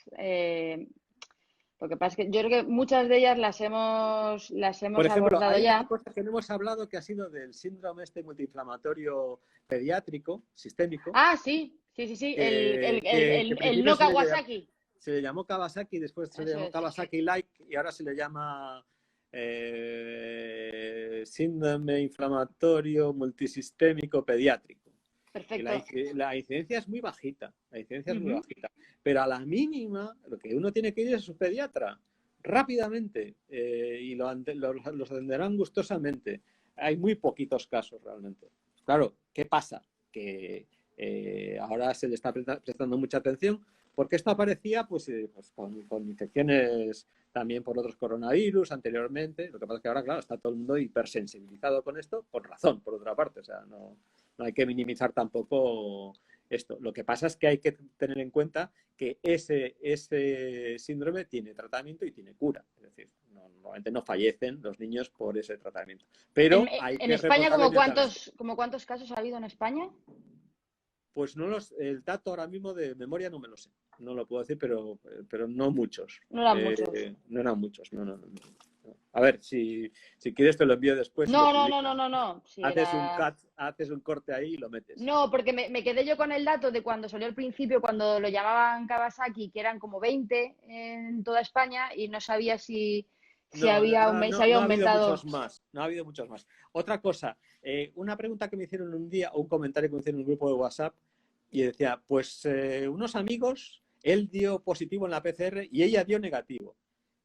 Lo que pasa es que yo creo que muchas de ellas las Por hemos ejemplo, abordado hay una ya. cosa que no hemos hablado que ha sido del síndrome este multiinflamatorio pediátrico, sistémico, Ah, sí, sí, sí, sí, que en el principio no Kawasaki. se le llamó Kawasaki, después se le Eso llamó es, Kawasaki-like y ahora se le llama síndrome inflamatorio multisistémico pediátrico. Y perfecto. la incidencia es muy bajita, la incidencia es muy Ujú. bajita. Pero a la mínima, lo que uno tiene que ir es a su pediatra, rápidamente, y los atenderán gustosamente. Hay muy poquitos casos realmente. Claro, ¿qué pasa? Que ahora se le está prestando mucha atención, porque esto aparecía pues con infecciones también por otros coronavirus anteriormente. Lo que pasa es que ahora, claro, está todo el mundo hipersensibilizado con esto, con razón, por otra parte. O sea, no hay que minimizar tampoco esto. Lo que pasa es que hay que tener en cuenta que ese síndrome tiene tratamiento y tiene cura. Es decir, normalmente no fallecen los niños por ese tratamiento. Pero hay En que España, reportarlo inmediatamente. como cuántos casos ha habido en España? Pues el dato ahora mismo de memoria no me lo sé. No lo puedo decir, pero no muchos. No eran muchos. No eran muchos. No. A ver, si quieres te lo envío después y lo No, no, no, publico. no, no, no. Sí, Haces un corte ahí y lo metes. no, porque me quedé yo con el dato de cuando salió al principio, cuando lo llamaban Kawasaki, que eran como 20 en toda España, y no sabía No, se había no ha habido aumentado. muchos más. No ha habido muchos más. Otra cosa, una pregunta que me hicieron un día, o un comentario que me hicieron en un grupo de WhatsApp, y decía, pues unos amigos, él dio positivo en la PCR y ella dio negativo.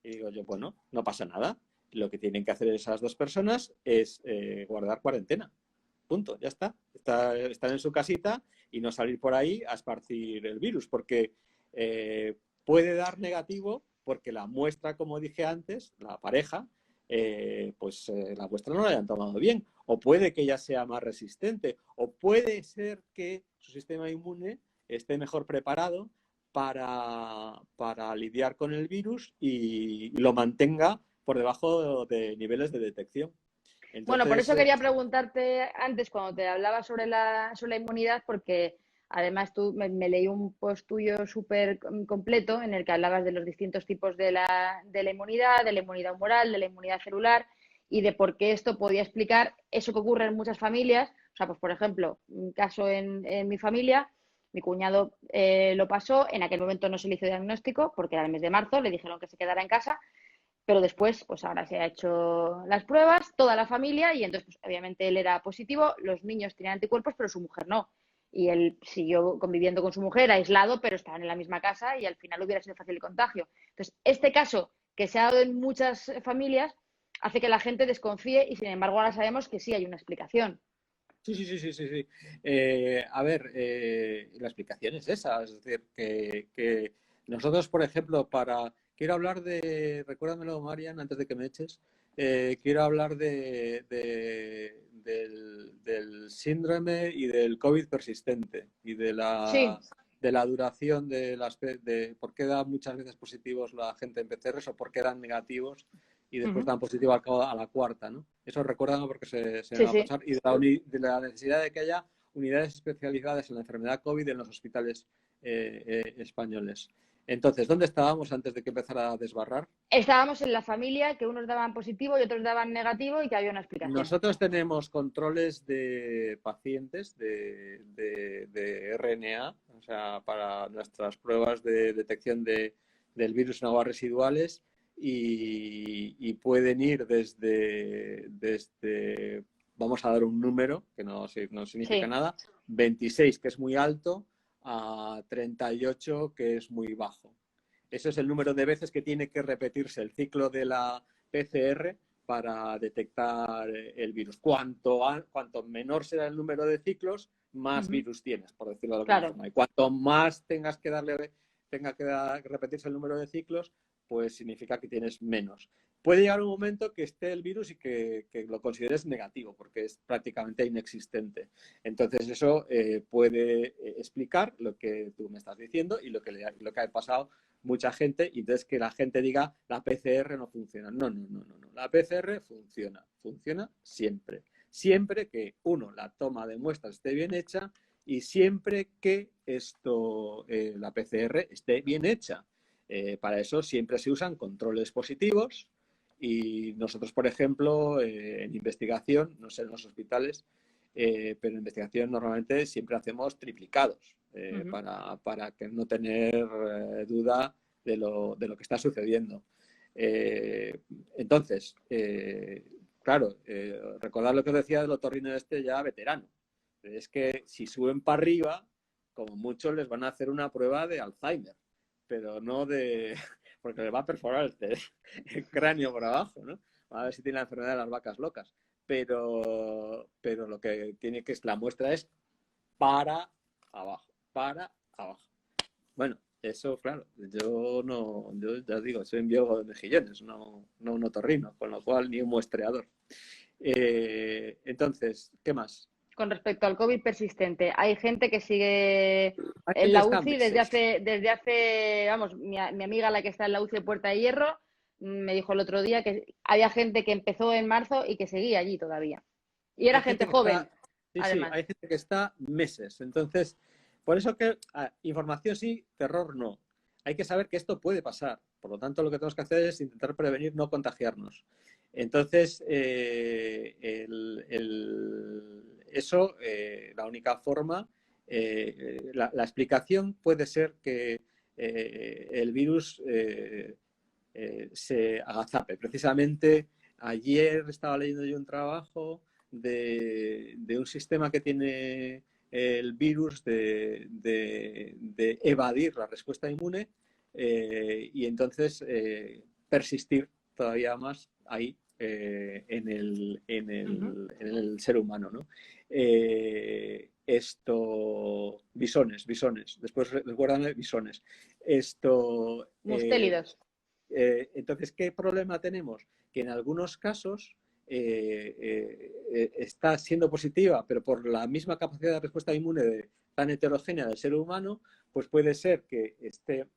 Y digo yo, bueno, no pasa nada. Lo que tienen que hacer esas dos personas es guardar cuarentena. Punto, ya está. Están en su casita y no salir por ahí a esparcir el virus, porque puede dar negativo porque la muestra, como dije antes, la pareja, la muestra no la hayan tomado bien, o puede que ella sea más resistente, o puede ser que su sistema inmune esté mejor preparado para lidiar con el virus y lo mantenga por debajo de niveles de detección. Bueno, por Entonces, eso quería preguntarte antes, cuando te hablaba sobre la inmunidad, porque además tú me leí un post tuyo súper completo en el que hablabas de los distintos tipos de la inmunidad humoral, de la inmunidad celular y de por qué esto podía explicar eso que ocurre en muchas familias. O sea, pues por ejemplo, un caso en mi familia, mi cuñado lo pasó, en aquel momento no se le hizo diagnóstico porque era el mes de marzo, le dijeron que se quedara en casa, pero después, pues ahora se ha hecho las pruebas, toda la familia, y entonces, pues, obviamente él era positivo, los niños tenían anticuerpos, pero su mujer no. Y él siguió conviviendo con su mujer, aislado, pero estaban en la misma casa y al final hubiera sido fácil el contagio. Entonces, este caso que se ha dado en muchas familias hace que la gente desconfíe y, sin embargo, ahora sabemos que sí hay una explicación. sí. A ver, la explicación es esa, es decir, que nosotros, por ejemplo, quiero hablar recuérdamelo, Marian, antes de que me eches, quiero hablar del síndrome y del COVID persistente y Sí. de la duración de por qué da muchas veces positivos la gente en PCRs o por qué dan negativos y después Ujú. dan positivo a la cuarta, ¿no? Eso recuérdame porque se me Sí, va a sí. pasar. Y de la necesidad de que haya unidades especializadas en la enfermedad COVID en los hospitales españoles. Entonces, ¿dónde estábamos antes de que empezara a desbarrar? Estábamos en la familia que unos daban positivo y otros daban negativo y que había una explicación. Nosotros tenemos controles de pacientes de RNA, o sea, para nuestras pruebas de detección del virus en aguas residuales y pueden ir desde, vamos a dar un número, que no significa Sí. nada, 26, que es muy alto, a 38, que es muy bajo. Ese es el número de veces que tiene que repetirse el ciclo de la PCR para detectar el virus. Cuanto menor será el número de ciclos, más Ujú. virus tienes, por decirlo de alguna Claro. forma. Y cuanto más tenga que repetirse el número de ciclos, pues significa que tienes menos. Puede llegar un momento que esté el virus y que lo consideres negativo, porque es prácticamente inexistente. Entonces eso puede explicar lo que tú me estás diciendo y lo que ha pasado mucha gente, y entonces que la gente diga la PCR no funciona. No. La PCR funciona siempre. Siempre que, uno, la toma de muestras esté bien hecha y siempre que la PCR esté bien hecha. Para eso siempre se usan controles positivos y nosotros, por ejemplo, en investigación, no sé en los hospitales, pero en investigación normalmente siempre hacemos triplicados para que no tener duda de lo que está sucediendo. Entonces, claro, recordad lo que os decía del otorrino ya veterano. Es que si suben para arriba, como muchos les van a hacer una prueba de Alzheimer, pero no de... porque les va a perforar el cráneo por abajo, ¿no? A ver si tiene la enfermedad de las vacas locas. Pero lo que tiene que es, la muestra es para abajo, para abajo. Bueno, eso, claro, yo ya digo, soy un biólogo de mejillones, no un otorrino, con lo cual ni un muestreador. Entonces, ¿qué más? Con respecto al COVID persistente, hay gente que sigue Hay en gente la que está UCI meses. desde hace, vamos, mi amiga, la que está en la UCI de Puerta de Hierro, me dijo el otro día que había gente que empezó en marzo y que seguía allí todavía. Y era Hay gente gente que joven, está, sí, además. hay gente que está meses. Entonces, por eso que información sí, terror no. Hay que saber que esto puede pasar. Por lo tanto, lo que tenemos que hacer es intentar prevenir no contagiarnos. Entonces, eso, la única forma, la explicación puede ser que el virus se agazape. Precisamente ayer estaba leyendo yo un trabajo de un sistema que tiene el virus de evadir la respuesta inmune y entonces persistir todavía más ahí en el ser humano, ¿no? Bisones, después recuérdame, bisones. Mustélidos. Entonces, ¿qué problema tenemos? Que en algunos casos está siendo positiva, pero por la misma capacidad de respuesta inmune tan heterogénea del ser humano, pues puede ser que esté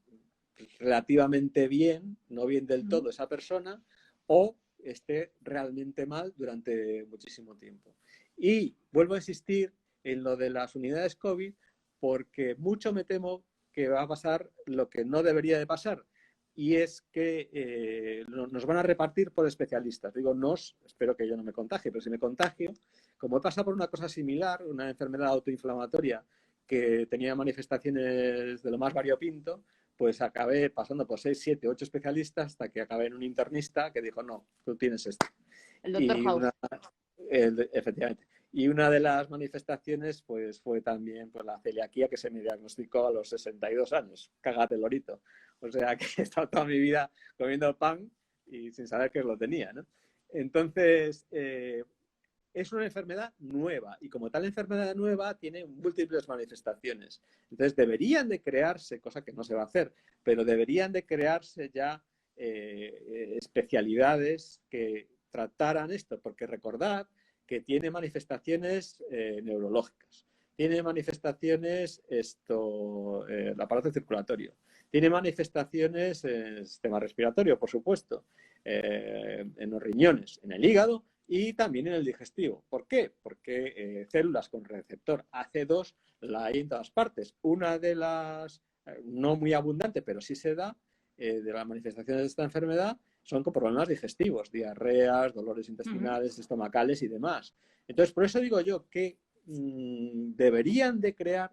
relativamente bien, no bien del todo esa persona, o esté realmente mal durante muchísimo tiempo. Y vuelvo a insistir en lo de las unidades COVID, porque mucho me temo que va a pasar lo que no debería de pasar, y es que nos van a repartir por especialistas. Digo espero que yo no me contagie, pero si me contagio, como he pasado por una cosa similar, una enfermedad autoinflamatoria que tenía manifestaciones de lo más variopinto, pues acabé pasando por 6, 7, 8 especialistas hasta que acabé en un internista que dijo, no, tú tienes esto. El doctor House. Efectivamente. Y una de las manifestaciones pues, fue también pues, la celiaquía, que se me diagnosticó a los 62 años. Cágate, lorito. O sea que he estado toda mi vida comiendo pan y sin saber que lo tenía, ¿no? Entonces, es una enfermedad nueva y como tal enfermedad nueva tiene múltiples manifestaciones. Entonces deberían de crearse, cosa que no se va a hacer, pero deberían de crearse ya especialidades que trataran esto, porque recordad que tiene manifestaciones neurológicas, tiene manifestaciones el aparato circulatorio, tiene manifestaciones en el sistema respiratorio, por supuesto, en los riñones, en el hígado y también en el digestivo. ¿Por qué? Porque células con receptor AC2 la hay en todas partes. Una de las, no muy abundante, pero sí se da, de las manifestaciones de esta enfermedad son con problemas digestivos, diarreas, dolores intestinales, estomacales y demás. Entonces, por eso digo yo que deberían de crear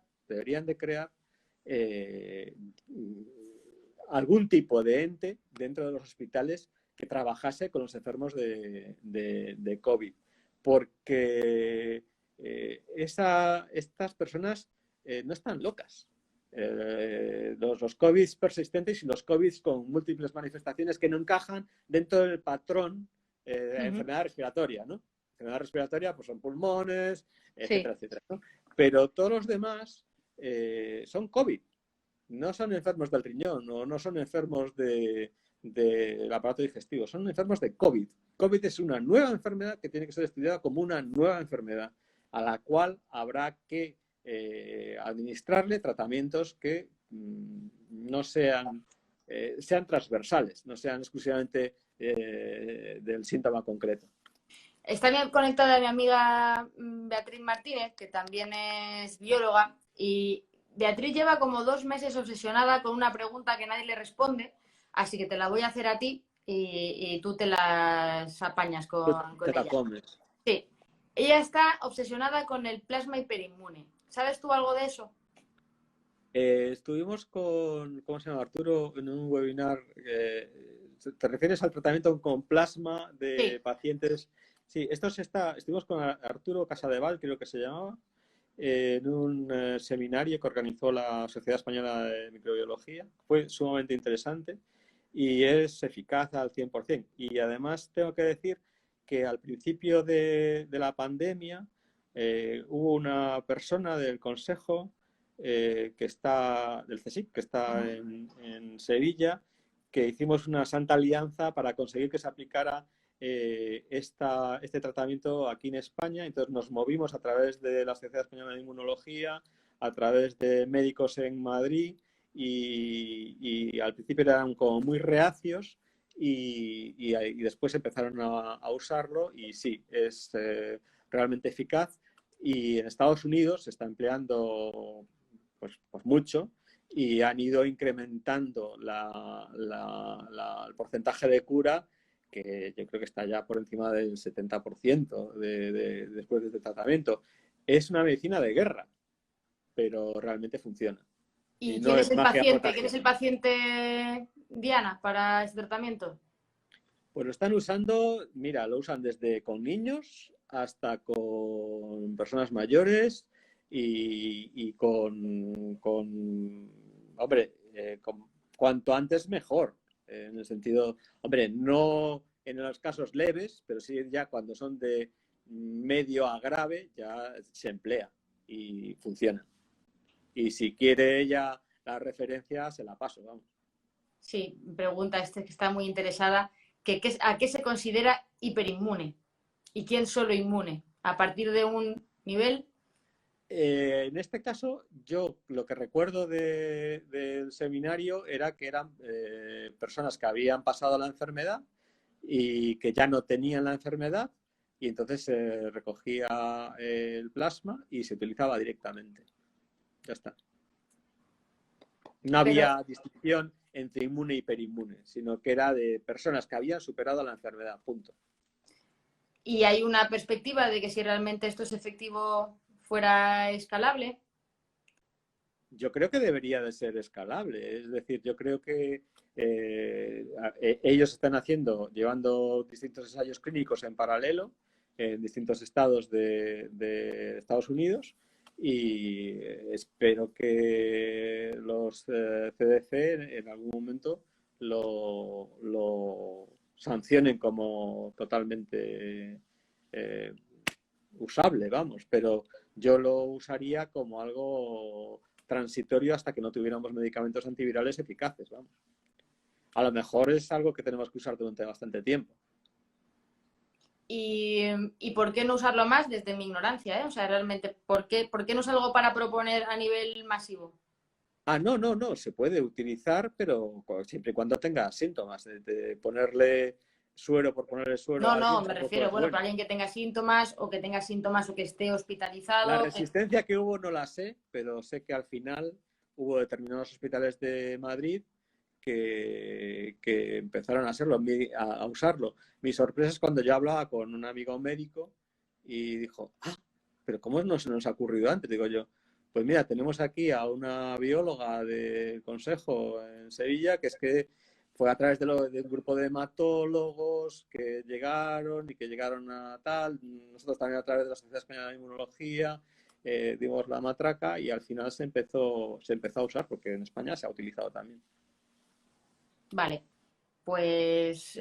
algún tipo de ente dentro de los hospitales que trabajase con los enfermos de COVID, porque estas personas no están locas. Los COVID persistentes y los COVID con múltiples manifestaciones que no encajan dentro del patrón de enfermedad respiratoria, ¿no? Enfermedad respiratoria pues son pulmones, etcétera, etcétera, ¿no? Pero todos los demás son COVID. No son enfermos del riñón o no son enfermos del aparato digestivo, son enfermos de COVID. COVID es una nueva enfermedad que tiene que ser estudiada como una nueva enfermedad a la cual habrá que administrarle tratamientos que no sean transversales, no sean exclusivamente del síntoma concreto. Está bien conectada mi amiga Beatriz Martínez, que también es bióloga, y Beatriz lleva como 2 meses obsesionada con una pregunta que nadie le responde, así que te la voy a hacer a ti y tú te las apañas con Te la ella. comes. Sí. Ella está obsesionada con el plasma hiperinmune. ¿Sabes tú algo de eso? Estuvimos con, ¿cómo se llama? Arturo, en un webinar. ¿Te refieres al tratamiento con plasma de Sí. pacientes? Sí, estuvimos con Arturo Casadeval, creo que se llamaba, en un seminario que organizó la Sociedad Española de Microbiología. Fue sumamente interesante y es eficaz al 100%. Y además tengo que decir que al principio de la pandemia hubo una persona del Consejo que está del CSIC, que está en Sevilla, que hicimos una santa alianza para conseguir que se aplicara este tratamiento aquí en España. Entonces nos movimos a través de la Sociedad Española de Inmunología, a través de médicos en Madrid y al principio eran como muy reacios y después empezaron a usarlo y sí, es realmente eficaz. Y en Estados Unidos se está empleando pues mucho y han ido incrementando el porcentaje de cura, que yo creo que está ya por encima del 70% después de este tratamiento. Es una medicina de guerra, pero realmente funciona. ¿Y Y quién no es es el magia paciente? ¿Quién es potagia. el paciente, Diana, para este tratamiento? Pues lo están usando, mira, lo usan desde con niños hasta con personas mayores y hombre, cuanto antes mejor, en el sentido, hombre, no en los casos leves, pero sí ya cuando son de medio a grave, ya se emplea y funciona. Y si quiere ella la referencia, se la paso, vamos. Sí, pregunta este que está muy interesada, ¿a qué se considera hiperinmune? ¿Y quién solo inmune? ¿A partir de un nivel? En este caso, yo lo que recuerdo del seminario era que eran personas que habían pasado la enfermedad y que ya no tenían la enfermedad y entonces se recogía el plasma y se utilizaba directamente. Ya está. No Pero, había distinción entre inmune y hiperinmune, sino que era de personas que habían superado la enfermedad, punto. ¿y hay una perspectiva de que si realmente esto es efectivo fuera escalable? Yo creo que debería de ser escalable. Es decir, yo creo que ellos están llevando distintos ensayos clínicos en paralelo en distintos estados de Estados Unidos y espero que los CDC en algún momento lo sancionen como totalmente eh, usable, vamos, pero yo lo usaría como algo transitorio hasta que no tuviéramos medicamentos antivirales eficaces, vamos. A lo mejor es algo que tenemos que usar durante bastante tiempo. ¿Y por qué no usarlo más desde mi ignorancia? ¿Eh? O sea, realmente, ¿por qué no es algo para proponer a nivel masivo? Ah, no, se puede utilizar, pero siempre y cuando tenga síntomas. De ponerle suero por ponerle suero No, a no, alguien me tampoco refiero, es bueno, para bueno. alguien que tenga síntomas o que esté La hospitalizado. resistencia que hubo no la sé, pero sé que al final hubo determinados hospitales de Madrid que empezaron a usarlo. Mi sorpresa es cuando yo hablaba con un amigo médico y dijo, pero ¿cómo no se nos ha ocurrido antes? Digo yo, pues mira, tenemos aquí a una bióloga del Consejo en Sevilla que es que fue a través de un grupo de hematólogos que llegaron a tal, nosotros también a través de la Sociedad Española de Inmunología dimos la matraca y al final se empezó a usar porque en España se ha utilizado también. Vale, pues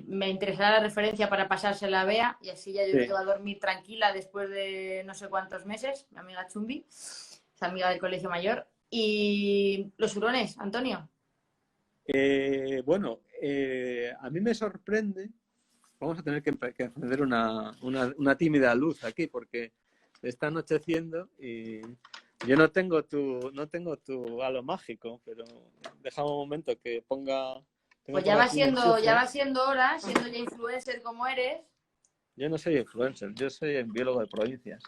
me interesará la referencia para pasársela a Bea y así ya yo creo que Sí. va a dormir tranquila después de no sé cuántos meses, mi amiga Chumbi, es amiga del colegio mayor. ¿Y los hurones, Antonio? Bueno, a mí me sorprende, vamos a tener que encender una tímida luz aquí porque está anocheciendo y yo no tengo tu halo mágico, pero déjame un momento que tengo Pues por aquí un ya enchufe. va siendo hora, siendo ya influencer como eres. Yo no soy influencer, yo soy biólogo de provincias.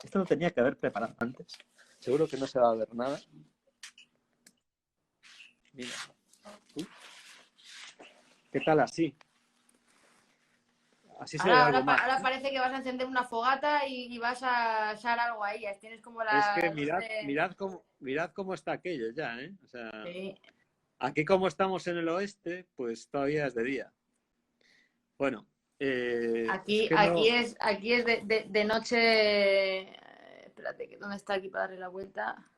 Esto lo tenía que haber preparado antes. Seguro que no se va a ver nada. Mira. Uy. ¿Qué tal así? Así se ve algo más. Ahora parece que vas a encender una fogata y vas a echar algo ahí. Tienes como Es que la luz de... mirad cómo está aquello ya, ¿eh? O sea, Sí. aquí como estamos en el oeste, pues todavía es de día. Bueno, es que no... Aquí es de noche. Espérate, ¿dónde está aquí para darle la vuelta?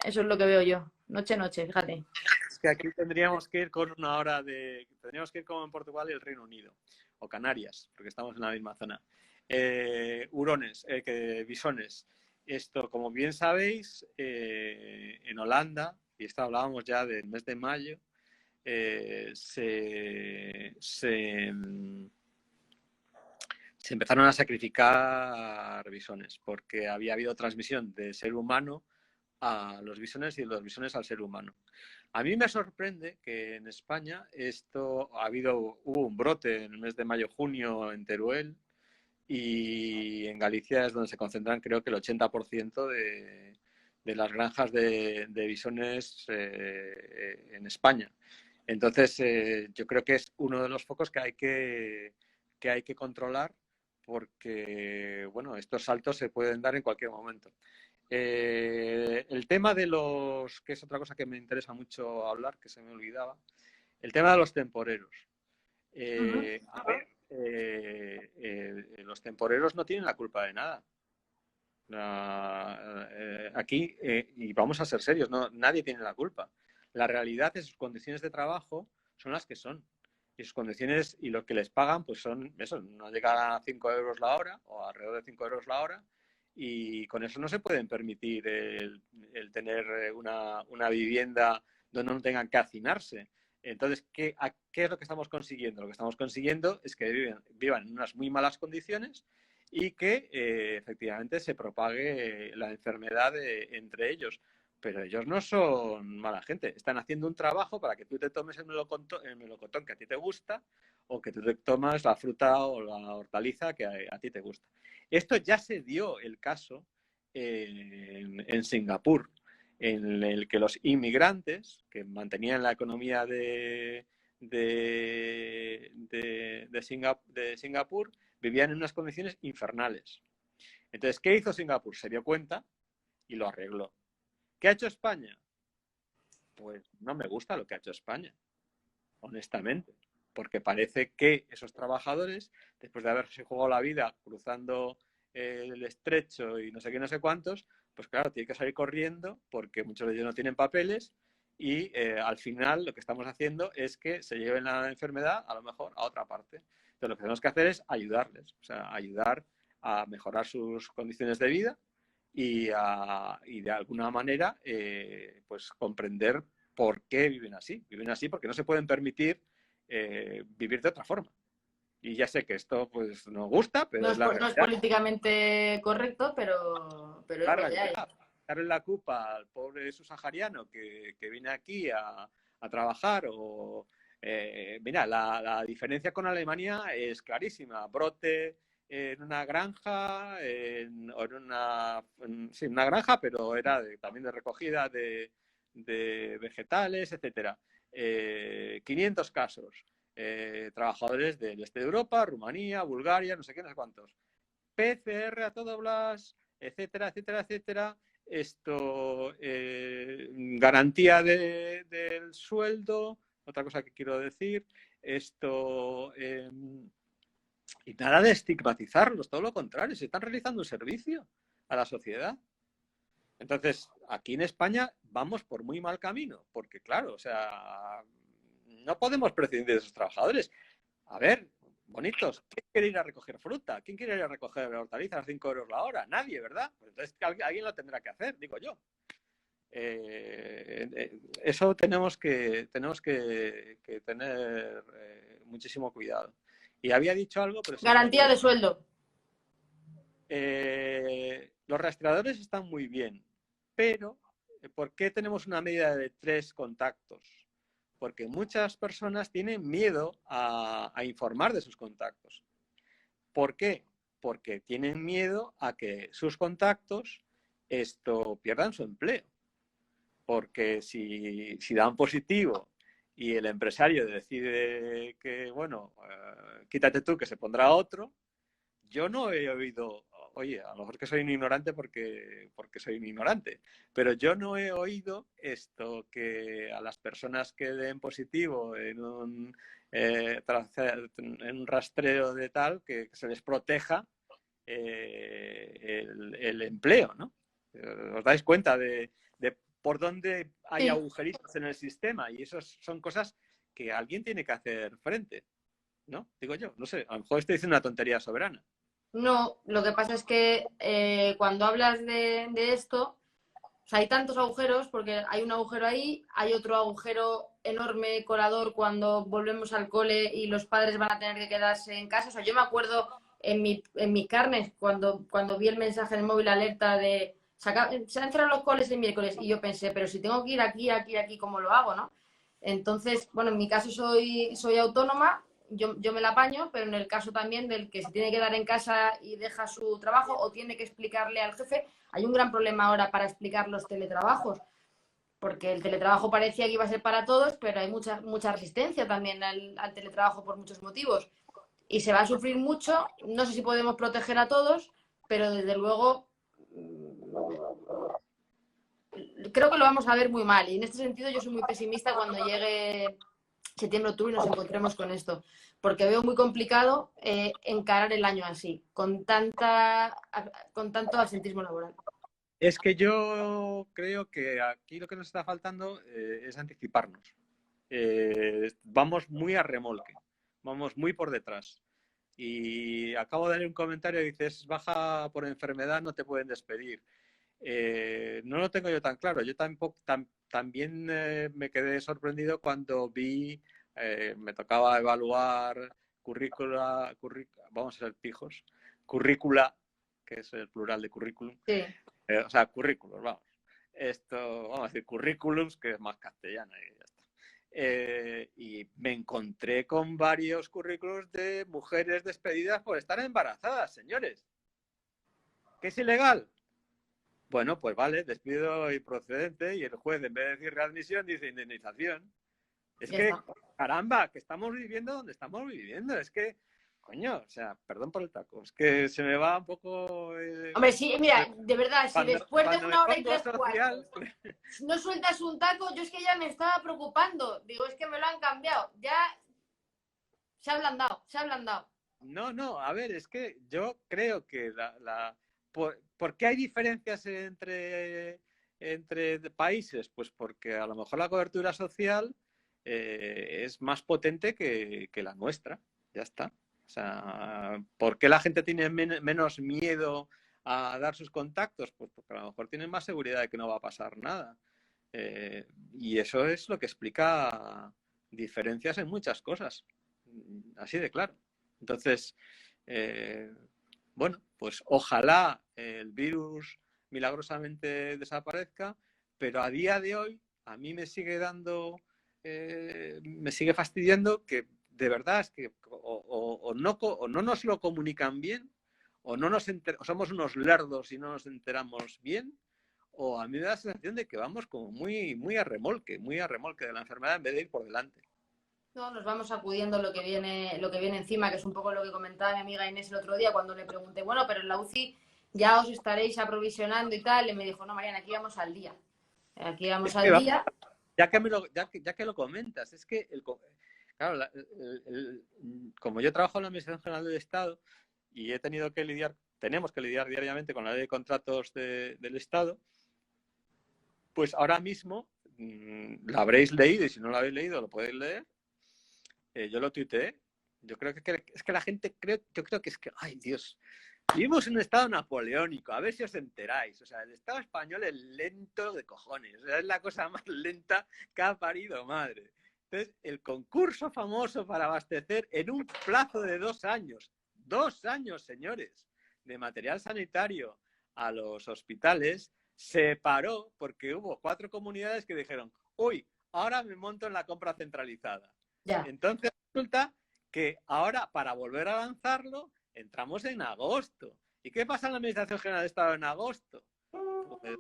Eso es lo que veo yo. Noche, noche, fíjate. Es que aquí tendríamos que ir con una hora de... Tendríamos que ir como en Portugal y el Reino Unido. O Canarias, porque estamos en la misma zona. Hurones, bisones. Esto, como bien sabéis, en Holanda, y esto hablábamos ya del mes de mayo, se empezaron a sacrificar bisones porque había habido transmisión del ser humano a los bisones y de los bisones al ser humano. A mí me sorprende que en España hubo un brote en el mes de mayo-junio en Teruel y en Galicia es donde se concentran creo que el 80% de las granjas de bisones en España. Entonces, yo creo que es uno de los focos que hay que controlar porque, bueno, estos saltos se pueden dar en cualquier momento. El tema de que es otra cosa que me interesa mucho hablar, que se me olvidaba, el tema de los temporeros. A ver, los temporeros no tienen la culpa de nada. Aquí, y vamos a ser serios, nadie tiene la culpa. La realidad es que sus condiciones de trabajo son las que son. Y sus condiciones y lo que les pagan, pues son eso, no llega a 5 euros la hora o alrededor de 5 euros la hora. Y con eso no se pueden permitir el tener una vivienda donde no tengan que hacinarse. Entonces, ¿qué es lo que estamos consiguiendo? Lo que estamos consiguiendo es que vivan en unas muy malas condiciones y que efectivamente se propague la enfermedad entre ellos. Pero ellos no son mala gente. Están haciendo un trabajo para que tú te tomes el melocotón que a ti te gusta o que tú te tomas la fruta o la hortaliza que a ti te gusta. Esto ya se dio el caso en Singapur, en el que los inmigrantes que mantenían la economía de Singapur vivían en unas condiciones infernales. Entonces, ¿qué hizo Singapur? Se dio cuenta y lo arregló. ¿Qué ha hecho España? Pues no me gusta lo que ha hecho España, honestamente, porque parece que esos trabajadores, después de haberse jugado la vida cruzando el estrecho y no sé qué, no sé cuántos, pues claro, tienen que salir corriendo porque muchos de ellos no tienen papeles y al final lo que estamos haciendo es que se lleven la enfermedad a lo mejor a otra parte. Entonces lo que tenemos que hacer es ayudarles, o sea, ayudar a mejorar sus condiciones de vida y de alguna manera pues comprender por qué viven así. Viven así porque no se pueden permitir vivir de otra forma. Y ya sé que esto pues nos gusta, pero es la No es realidad. políticamente correcto, pero es La lo que hay. realidad. Darle la culpa al pobre subsahariano que viene aquí a trabajar o... mira, la diferencia con Alemania es clarísima. Brote en una granja, sí, una granja, pero era también de recogida de vegetales, etcétera. 500 casos. Trabajadores del este de Europa, Rumanía, Bulgaria, no sé qué, no sé cuántos. PCR a todo Blas, etcétera, etcétera, etcétera. Esto, garantía del sueldo, otra cosa que quiero decir, esto, y nada de estigmatizarlos, todo lo contrario, se están realizando un servicio a la sociedad. Entonces, aquí en España vamos por muy mal camino, porque claro, o sea, no podemos prescindir de esos trabajadores. A ver, bonitos, ¿quién quiere ir a recoger fruta? ¿Quién quiere ir a recoger hortalizas a 5 euros la hora? Nadie, ¿verdad? Pues entonces alguien lo tendrá que hacer, digo yo. Eso tenemos que tener muchísimo cuidado. Y había dicho algo, pero se me ha Garantía olvidado. de sueldo. Los rastreadores están muy bien, pero ¿por qué tenemos una medida de 3 contactos? Porque muchas personas tienen miedo a informar de sus contactos. ¿Por qué? porque tienen miedo a que sus contactos pierdan su empleo. Porque si dan positivo y el empresario decide que, bueno, quítate tú que se pondrá otro, yo no he oído, oye, a lo mejor que soy un ignorante porque soy un ignorante, pero yo no he oído esto que a las personas que den positivo en un rastreo de tal, que se les proteja el empleo, ¿no? ¿Os dais cuenta de por dónde hay Sí. agujeritos en el sistema? Y esas son cosas que alguien tiene que hacer frente, ¿no? Digo yo, no sé, a lo mejor estoy diciendo una tontería soberana. No, lo que pasa es que cuando hablas de esto, o sea, hay tantos agujeros, porque hay un agujero ahí, hay otro agujero enorme, colador, cuando volvemos al cole y los padres van a tener que quedarse en casa. O sea, yo me acuerdo en mis carnes, cuando vi el mensaje en el móvil alerta de se han cerrado los coles el miércoles, y yo pensé, pero si tengo que ir aquí, aquí, aquí, ¿cómo lo hago, no? Entonces, bueno, en mi caso soy autónoma, yo me la apaño, pero en el caso también del que se tiene que quedar en casa y deja su trabajo o tiene que explicarle al jefe, hay un gran problema ahora para explicar los teletrabajos, porque el teletrabajo parecía que iba a ser para todos, pero hay mucha resistencia también al teletrabajo por muchos motivos. Y se va a sufrir mucho, no sé si podemos proteger a todos, pero desde luego creo que lo vamos a ver muy mal. Y en este sentido yo soy muy pesimista cuando llegue septiembre, octubre y nos encontremos con esto, porque veo muy complicado encarar el año así, con tanto absentismo laboral. Es que yo creo que aquí lo que nos está faltando es anticiparnos. Vamos muy a remolque, vamos muy por detrás. Y acabo de leer un comentario que dices, baja por enfermedad, no te pueden despedir. No lo tengo yo tan claro. Yo también me quedé sorprendido cuando vi, me tocaba evaluar vamos a ser pijos, currícula, que es el plural de currículum, Sí. o sea, currículos, vamos. Vamos a decir currículums, que es más castellano y ya está. Y me encontré con varios currículos de mujeres despedidas por estar embarazadas, señores. ¿Que es ilegal? Bueno, pues vale, despido improcedente y el juez, en vez de decir readmisión, dice indemnización. Es Ya que, está. caramba, que estamos viviendo donde estamos viviendo. Es que, coño, o sea, perdón por el taco, es que se me va un poco... Hombre, sí, mira, de verdad, si después de Cuando me 1 hora y pongo 3 cuartos social... no sueltas un taco, yo es que ya me estaba preocupando. Digo, es que me lo han cambiado. Ya se ha ablandado, se ha ablandado. No, a ver, es que yo creo que ¿por qué hay diferencias entre países? Pues porque a lo mejor la cobertura social es más potente que la nuestra, ya está. O sea, ¿por qué la gente tiene menos miedo a dar sus contactos? Pues porque a lo mejor tienen más seguridad de que no va a pasar nada. Y eso es lo que explica diferencias en muchas cosas, así de claro. Entonces, bueno, pues ojalá el virus milagrosamente desaparezca, pero a día de hoy a mí me sigue me sigue fastidiando que de verdad es que o no nos lo comunican bien, o o somos unos lerdos y no nos enteramos bien, o a mí me da la sensación de que vamos como muy a remolque de la enfermedad en vez de ir por delante. No, nos vamos sacudiendo lo que viene encima, que es un poco lo que comentaba mi amiga Inés el otro día cuando le pregunté, bueno, pero en la UCI ya os estaréis aprovisionando y tal, y me dijo, no, Mariana, aquí vamos al día. Aquí vamos Es que al día. ya que lo comentas, es que claro, como yo trabajo en la Administración General del Estado y tenemos que lidiar diariamente con la ley de contratos del Estado, pues ahora mismo la habréis leído, y si no la habéis leído lo podéis leer. Yo lo tuiteé. Yo creo que es que la gente yo creo que es que, ay Dios, vivimos en un estado napoleónico, a ver si os enteráis. O sea, el Estado español es lento de cojones. O sea, es la cosa más lenta que ha parido madre. Entonces, el concurso famoso para abastecer en un plazo de 2 años, 2 años, señores, de material sanitario a los hospitales, se paró porque hubo 4 comunidades que dijeron, uy, ahora me monto en la compra centralizada. Ya. Entonces resulta que ahora, para volver a lanzarlo, entramos en agosto. ¿Y qué pasa en la Administración General de Estado en agosto? Pues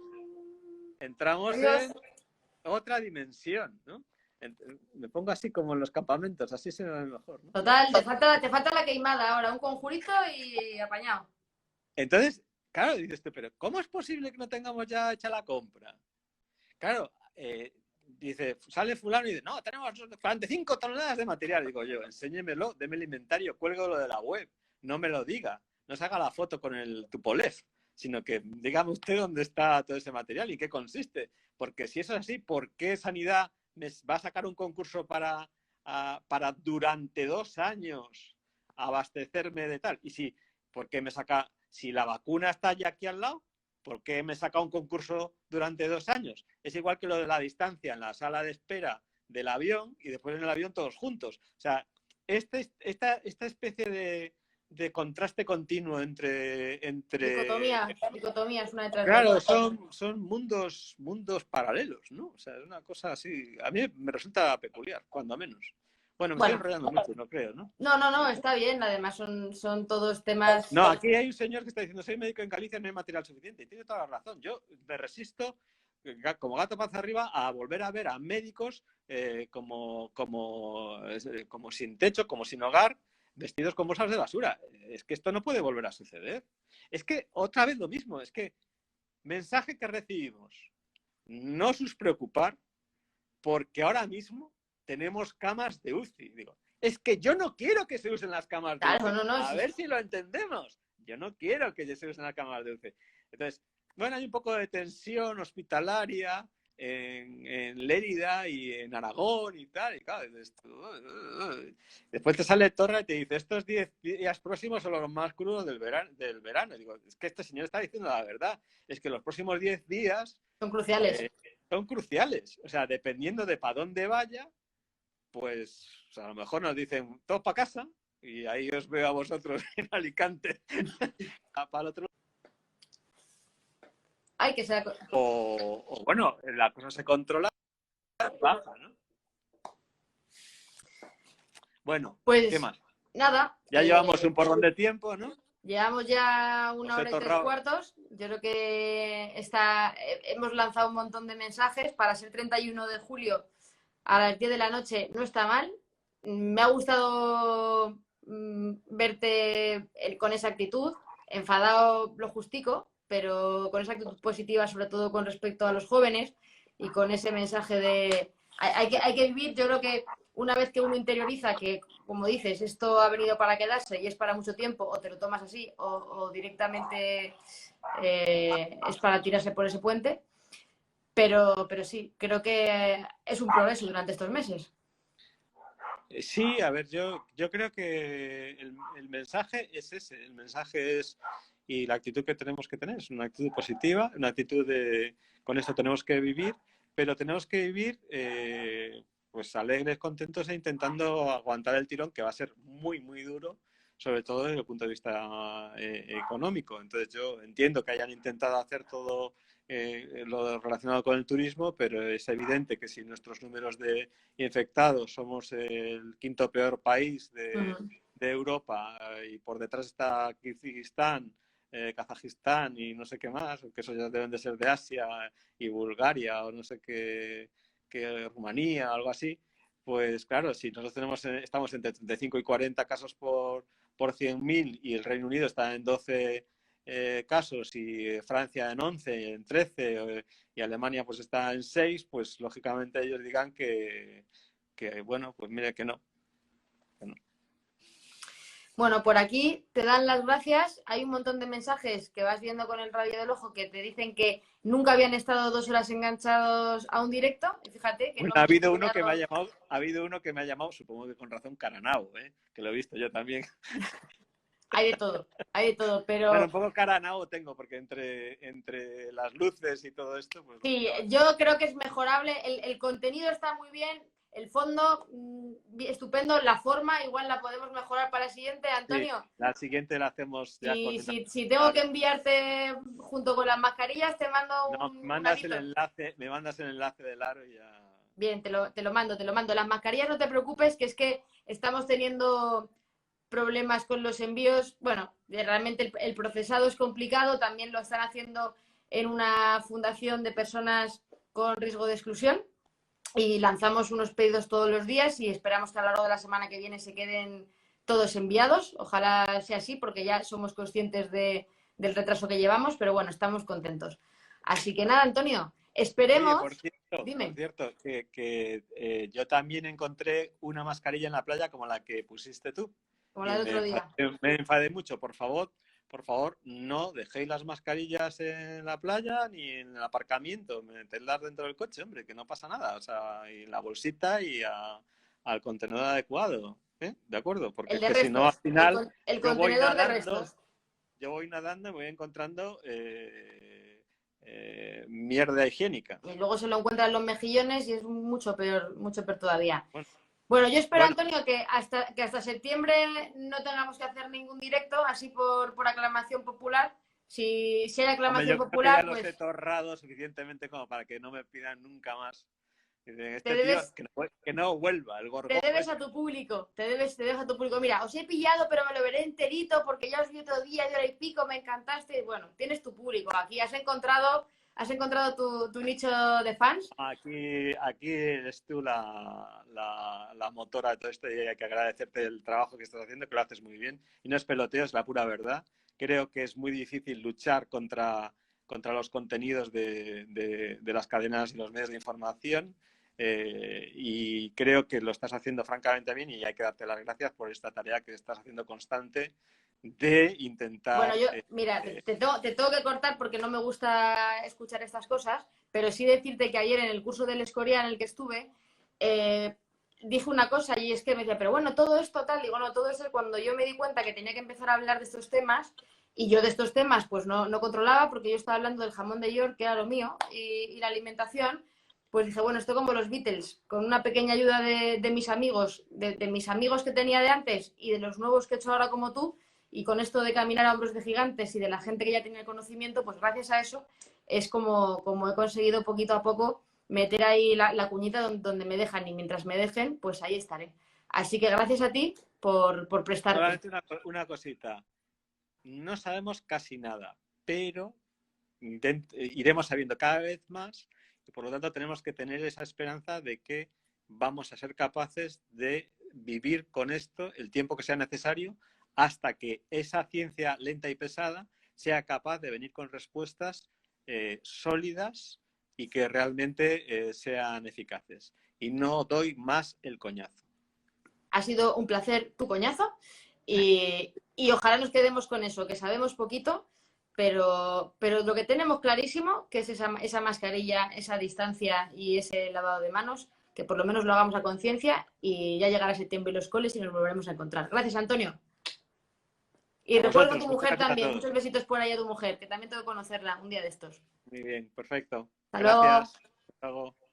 entramos en otra dimensión, ¿no? Me pongo así como en los campamentos, así se me ve mejor, ¿no? Total, te falta la queimada ahora, un conjurito y apañado. Entonces, claro, dices tú, pero ¿cómo es posible que no tengamos ya hecha la compra? Claro, dice, sale fulano y dice, no, tenemos 45 toneladas de material. Digo yo, enséñemelo, deme el inventario, cuelgo lo de la web, no me lo diga, no se haga la foto con el Tupolev, sino que dígame usted dónde está todo ese material y qué consiste. Porque si eso es así, ¿por qué Sanidad me va a sacar un concurso para durante 2 años abastecerme de tal? Y si, ¿por qué me saca, si la vacuna está ya aquí al lado? ¿Por qué me saca un concurso durante 2 años? Es igual que lo de la distancia en la sala de espera del avión y después en el avión todos juntos. O sea, esta especie de contraste continuo entre... Dicotomía es una detrás de Claro, otra. son mundos paralelos, ¿no? O sea, es una cosa así... A mí me resulta peculiar, cuando menos. Bueno, me estoy Bueno, enrollando mucho, no creo, ¿no? no, está bien. Además son todos temas... No, aquí hay un señor que está diciendo, soy médico en Galicia, no hay material suficiente. Y tiene toda la razón. Yo me resisto, como gato panza arriba, a volver a ver a médicos como sin techo, como sin hogar, vestidos con bolsas de basura. Es que esto no puede volver a suceder. Es que otra vez lo mismo, es que mensaje que recibimos, no os preocupar, porque ahora mismo tenemos camas de UCI. Digo, es que yo no quiero que se usen las camas de UCI. Claro, no, A ver si lo entendemos. Yo no quiero que se usen las camas de UCI. Entonces, bueno, hay un poco de tensión hospitalaria en Lérida y en Aragón y tal. Y claro, después te sale Torra y te dice, estos 10 días próximos son los más crudos del verano. Digo, es que este señor está diciendo la verdad. Es que los próximos 10 días son cruciales. son cruciales. O sea, dependiendo de para dónde vaya, pues o sea, a lo mejor nos dicen todos para casa y ahí os veo a vosotros en Alicante para el otro lado. Hay que ser... O bueno, la cosa se controla, baja, ¿no? Bueno, Pues, ¿qué más? Nada. Ya llevamos un porrón de tiempo, ¿no? Llevamos ya 1 hora y 3 cuartos. Yo creo que hemos lanzado un montón de mensajes. Para ser 31 de julio a las 10 de la noche no está mal. Me ha gustado verte con esa actitud, enfadado lo justico, pero con esa actitud positiva, sobre todo con respecto a los jóvenes y con ese mensaje de... Hay que vivir, yo creo que una vez que uno interioriza que, como dices, esto ha venido para quedarse y es para mucho tiempo, o te lo tomas así o directamente es para tirarse por ese puente. Pero sí, creo que es un progreso durante estos meses. Sí, a ver, yo creo que el mensaje es ese, el mensaje es, y la actitud que tenemos que tener es una actitud positiva, una actitud de, con esto tenemos que vivir, pero tenemos que vivir pues alegres, contentos e intentando aguantar el tirón, que va a ser muy, muy duro, sobre todo desde el punto de vista económico. Entonces yo entiendo que hayan intentado hacer todo lo relacionado con el turismo, pero es evidente que si nuestros números de infectados somos el 5º peor país de Europa y por detrás está Kirguistán, Kazajistán y no sé qué más, que eso ya deben de ser de Asia y Bulgaria o no sé qué, Rumanía, algo así, pues claro, si nosotros estamos entre 35 y 40 casos por 100.000 y el Reino Unido está en 12 casos y Francia en 11, en 13 y Alemania pues está en 6, pues lógicamente ellos digan que bueno, pues mire que no. Bueno, por aquí te dan las gracias. Hay un montón de mensajes que vas viendo con el rayo del ojo que te dicen que nunca habían estado 2 horas enganchados a un directo. Y fíjate que bueno, no ha habido uno que me ha llamado, supongo que con razón, Caranao, que lo he visto yo también. Hay de todo, pero... Bueno, un poco Caranao tengo, porque entre las luces y todo esto... Pues, sí, yo creo que es mejorable. El contenido está muy bien, el fondo estupendo, la forma igual la podemos mejorar para el siguiente, Antonio. Sí, la siguiente la hacemos ya con... Si tengo que enviarte junto con las mascarillas, te mando me mandas el enlace del aro y ya... Bien, te lo mando. Las mascarillas no te preocupes, que es que estamos teniendo problemas con los envíos. Bueno, realmente el procesado es complicado, también lo están haciendo en una fundación de personas con riesgo de exclusión y lanzamos unos pedidos todos los días y esperamos que a lo largo de la semana que viene se queden todos enviados. Ojalá sea así porque ya somos conscientes del retraso que llevamos, pero bueno, estamos contentos. Así que nada, Antonio, esperemos... Oye, por Dime. cierto, yo también encontré una mascarilla en la playa como la que pusiste tú. Como Y la del otro día. me enfadé mucho. Por favor, no dejéis las mascarillas en la playa ni en el aparcamiento. Metedlas dentro del coche, hombre, que no pasa nada. O sea, y en la bolsita y al contenedor adecuado. ¿Eh? ¿De acuerdo? Porque El es de que si no, al restos, final el yo voy contenedor de nadando, restos. y voy encontrando mierda higiénica. Y luego se lo encuentran los mejillones y es mucho peor todavía. Bueno, Bueno, yo espero, bueno, Antonio, que hasta septiembre no tengamos que hacer ningún directo, así por aclamación popular. Si hay hombre, aclamación yo creo que ya popular, los he pues torrado suficientemente como para que no me pidan nunca más. Dicen, te este tío, debes, que no vuelva, el te gorgojo debes a este. tu público, te debes a tu público. Mira, os he pillado, pero me lo veré enterito porque ya os vi otro día de hora y pico, me encantaste. Bueno, tienes tu público aquí, has encontrado tu nicho de fans. Aquí eres tú la motora de todo esto y hay que agradecerte el trabajo que estás haciendo, que lo haces muy bien. Y no es peloteo, es la pura verdad. Creo que es muy difícil luchar contra los contenidos de las cadenas y los medios de información. Y creo que lo estás haciendo francamente bien y hay que darte las gracias por esta tarea que estás haciendo constante de Bueno, intentar... mira, te tengo que cortar porque no me gusta escuchar estas cosas, pero sí decirte que ayer en el curso del Escorial en el que estuve, dije una cosa y es que me decía, pero bueno, todo esto tal, digo, no, todo eso es cuando yo me di cuenta que tenía que empezar a hablar de estos temas y yo de estos temas pues no controlaba porque yo estaba hablando del jamón de York, que era lo mío, y la alimentación, pues dije, bueno, esto como los Beatles, con una pequeña ayuda de mis amigos, de mis amigos que tenía de antes y de los nuevos que he hecho ahora como tú, y con esto de caminar a hombros de gigantes y de la gente que ya tiene el conocimiento, pues gracias a eso es como he conseguido poquito a poco meter ahí la cuñita donde me dejan y mientras me dejen, pues ahí estaré. Así que gracias a ti por prestarte. Solamente una cosita. No sabemos casi nada, pero iremos sabiendo cada vez más y por lo tanto tenemos que tener esa esperanza de que vamos a ser capaces de vivir con esto el tiempo que sea necesario hasta que esa ciencia lenta y pesada sea capaz de venir con respuestas sólidas y que realmente sean eficaces. Y no doy más el coñazo. Ha sido un placer tu coñazo y ojalá nos quedemos con eso, que sabemos poquito, pero lo que tenemos clarísimo, que es esa mascarilla, esa distancia y ese lavado de manos, que por lo menos lo hagamos a conciencia y ya llegará septiembre y los coles y nos volveremos a encontrar. Gracias, Antonio. Y A recuerdo a vosotros, tu muchas mujer gracias a también. Muchos todos. besitos por ahí a tu mujer, que también tengo que conocerla un día de estos. Muy bien, perfecto. Hasta luego. Gracias. Hasta luego.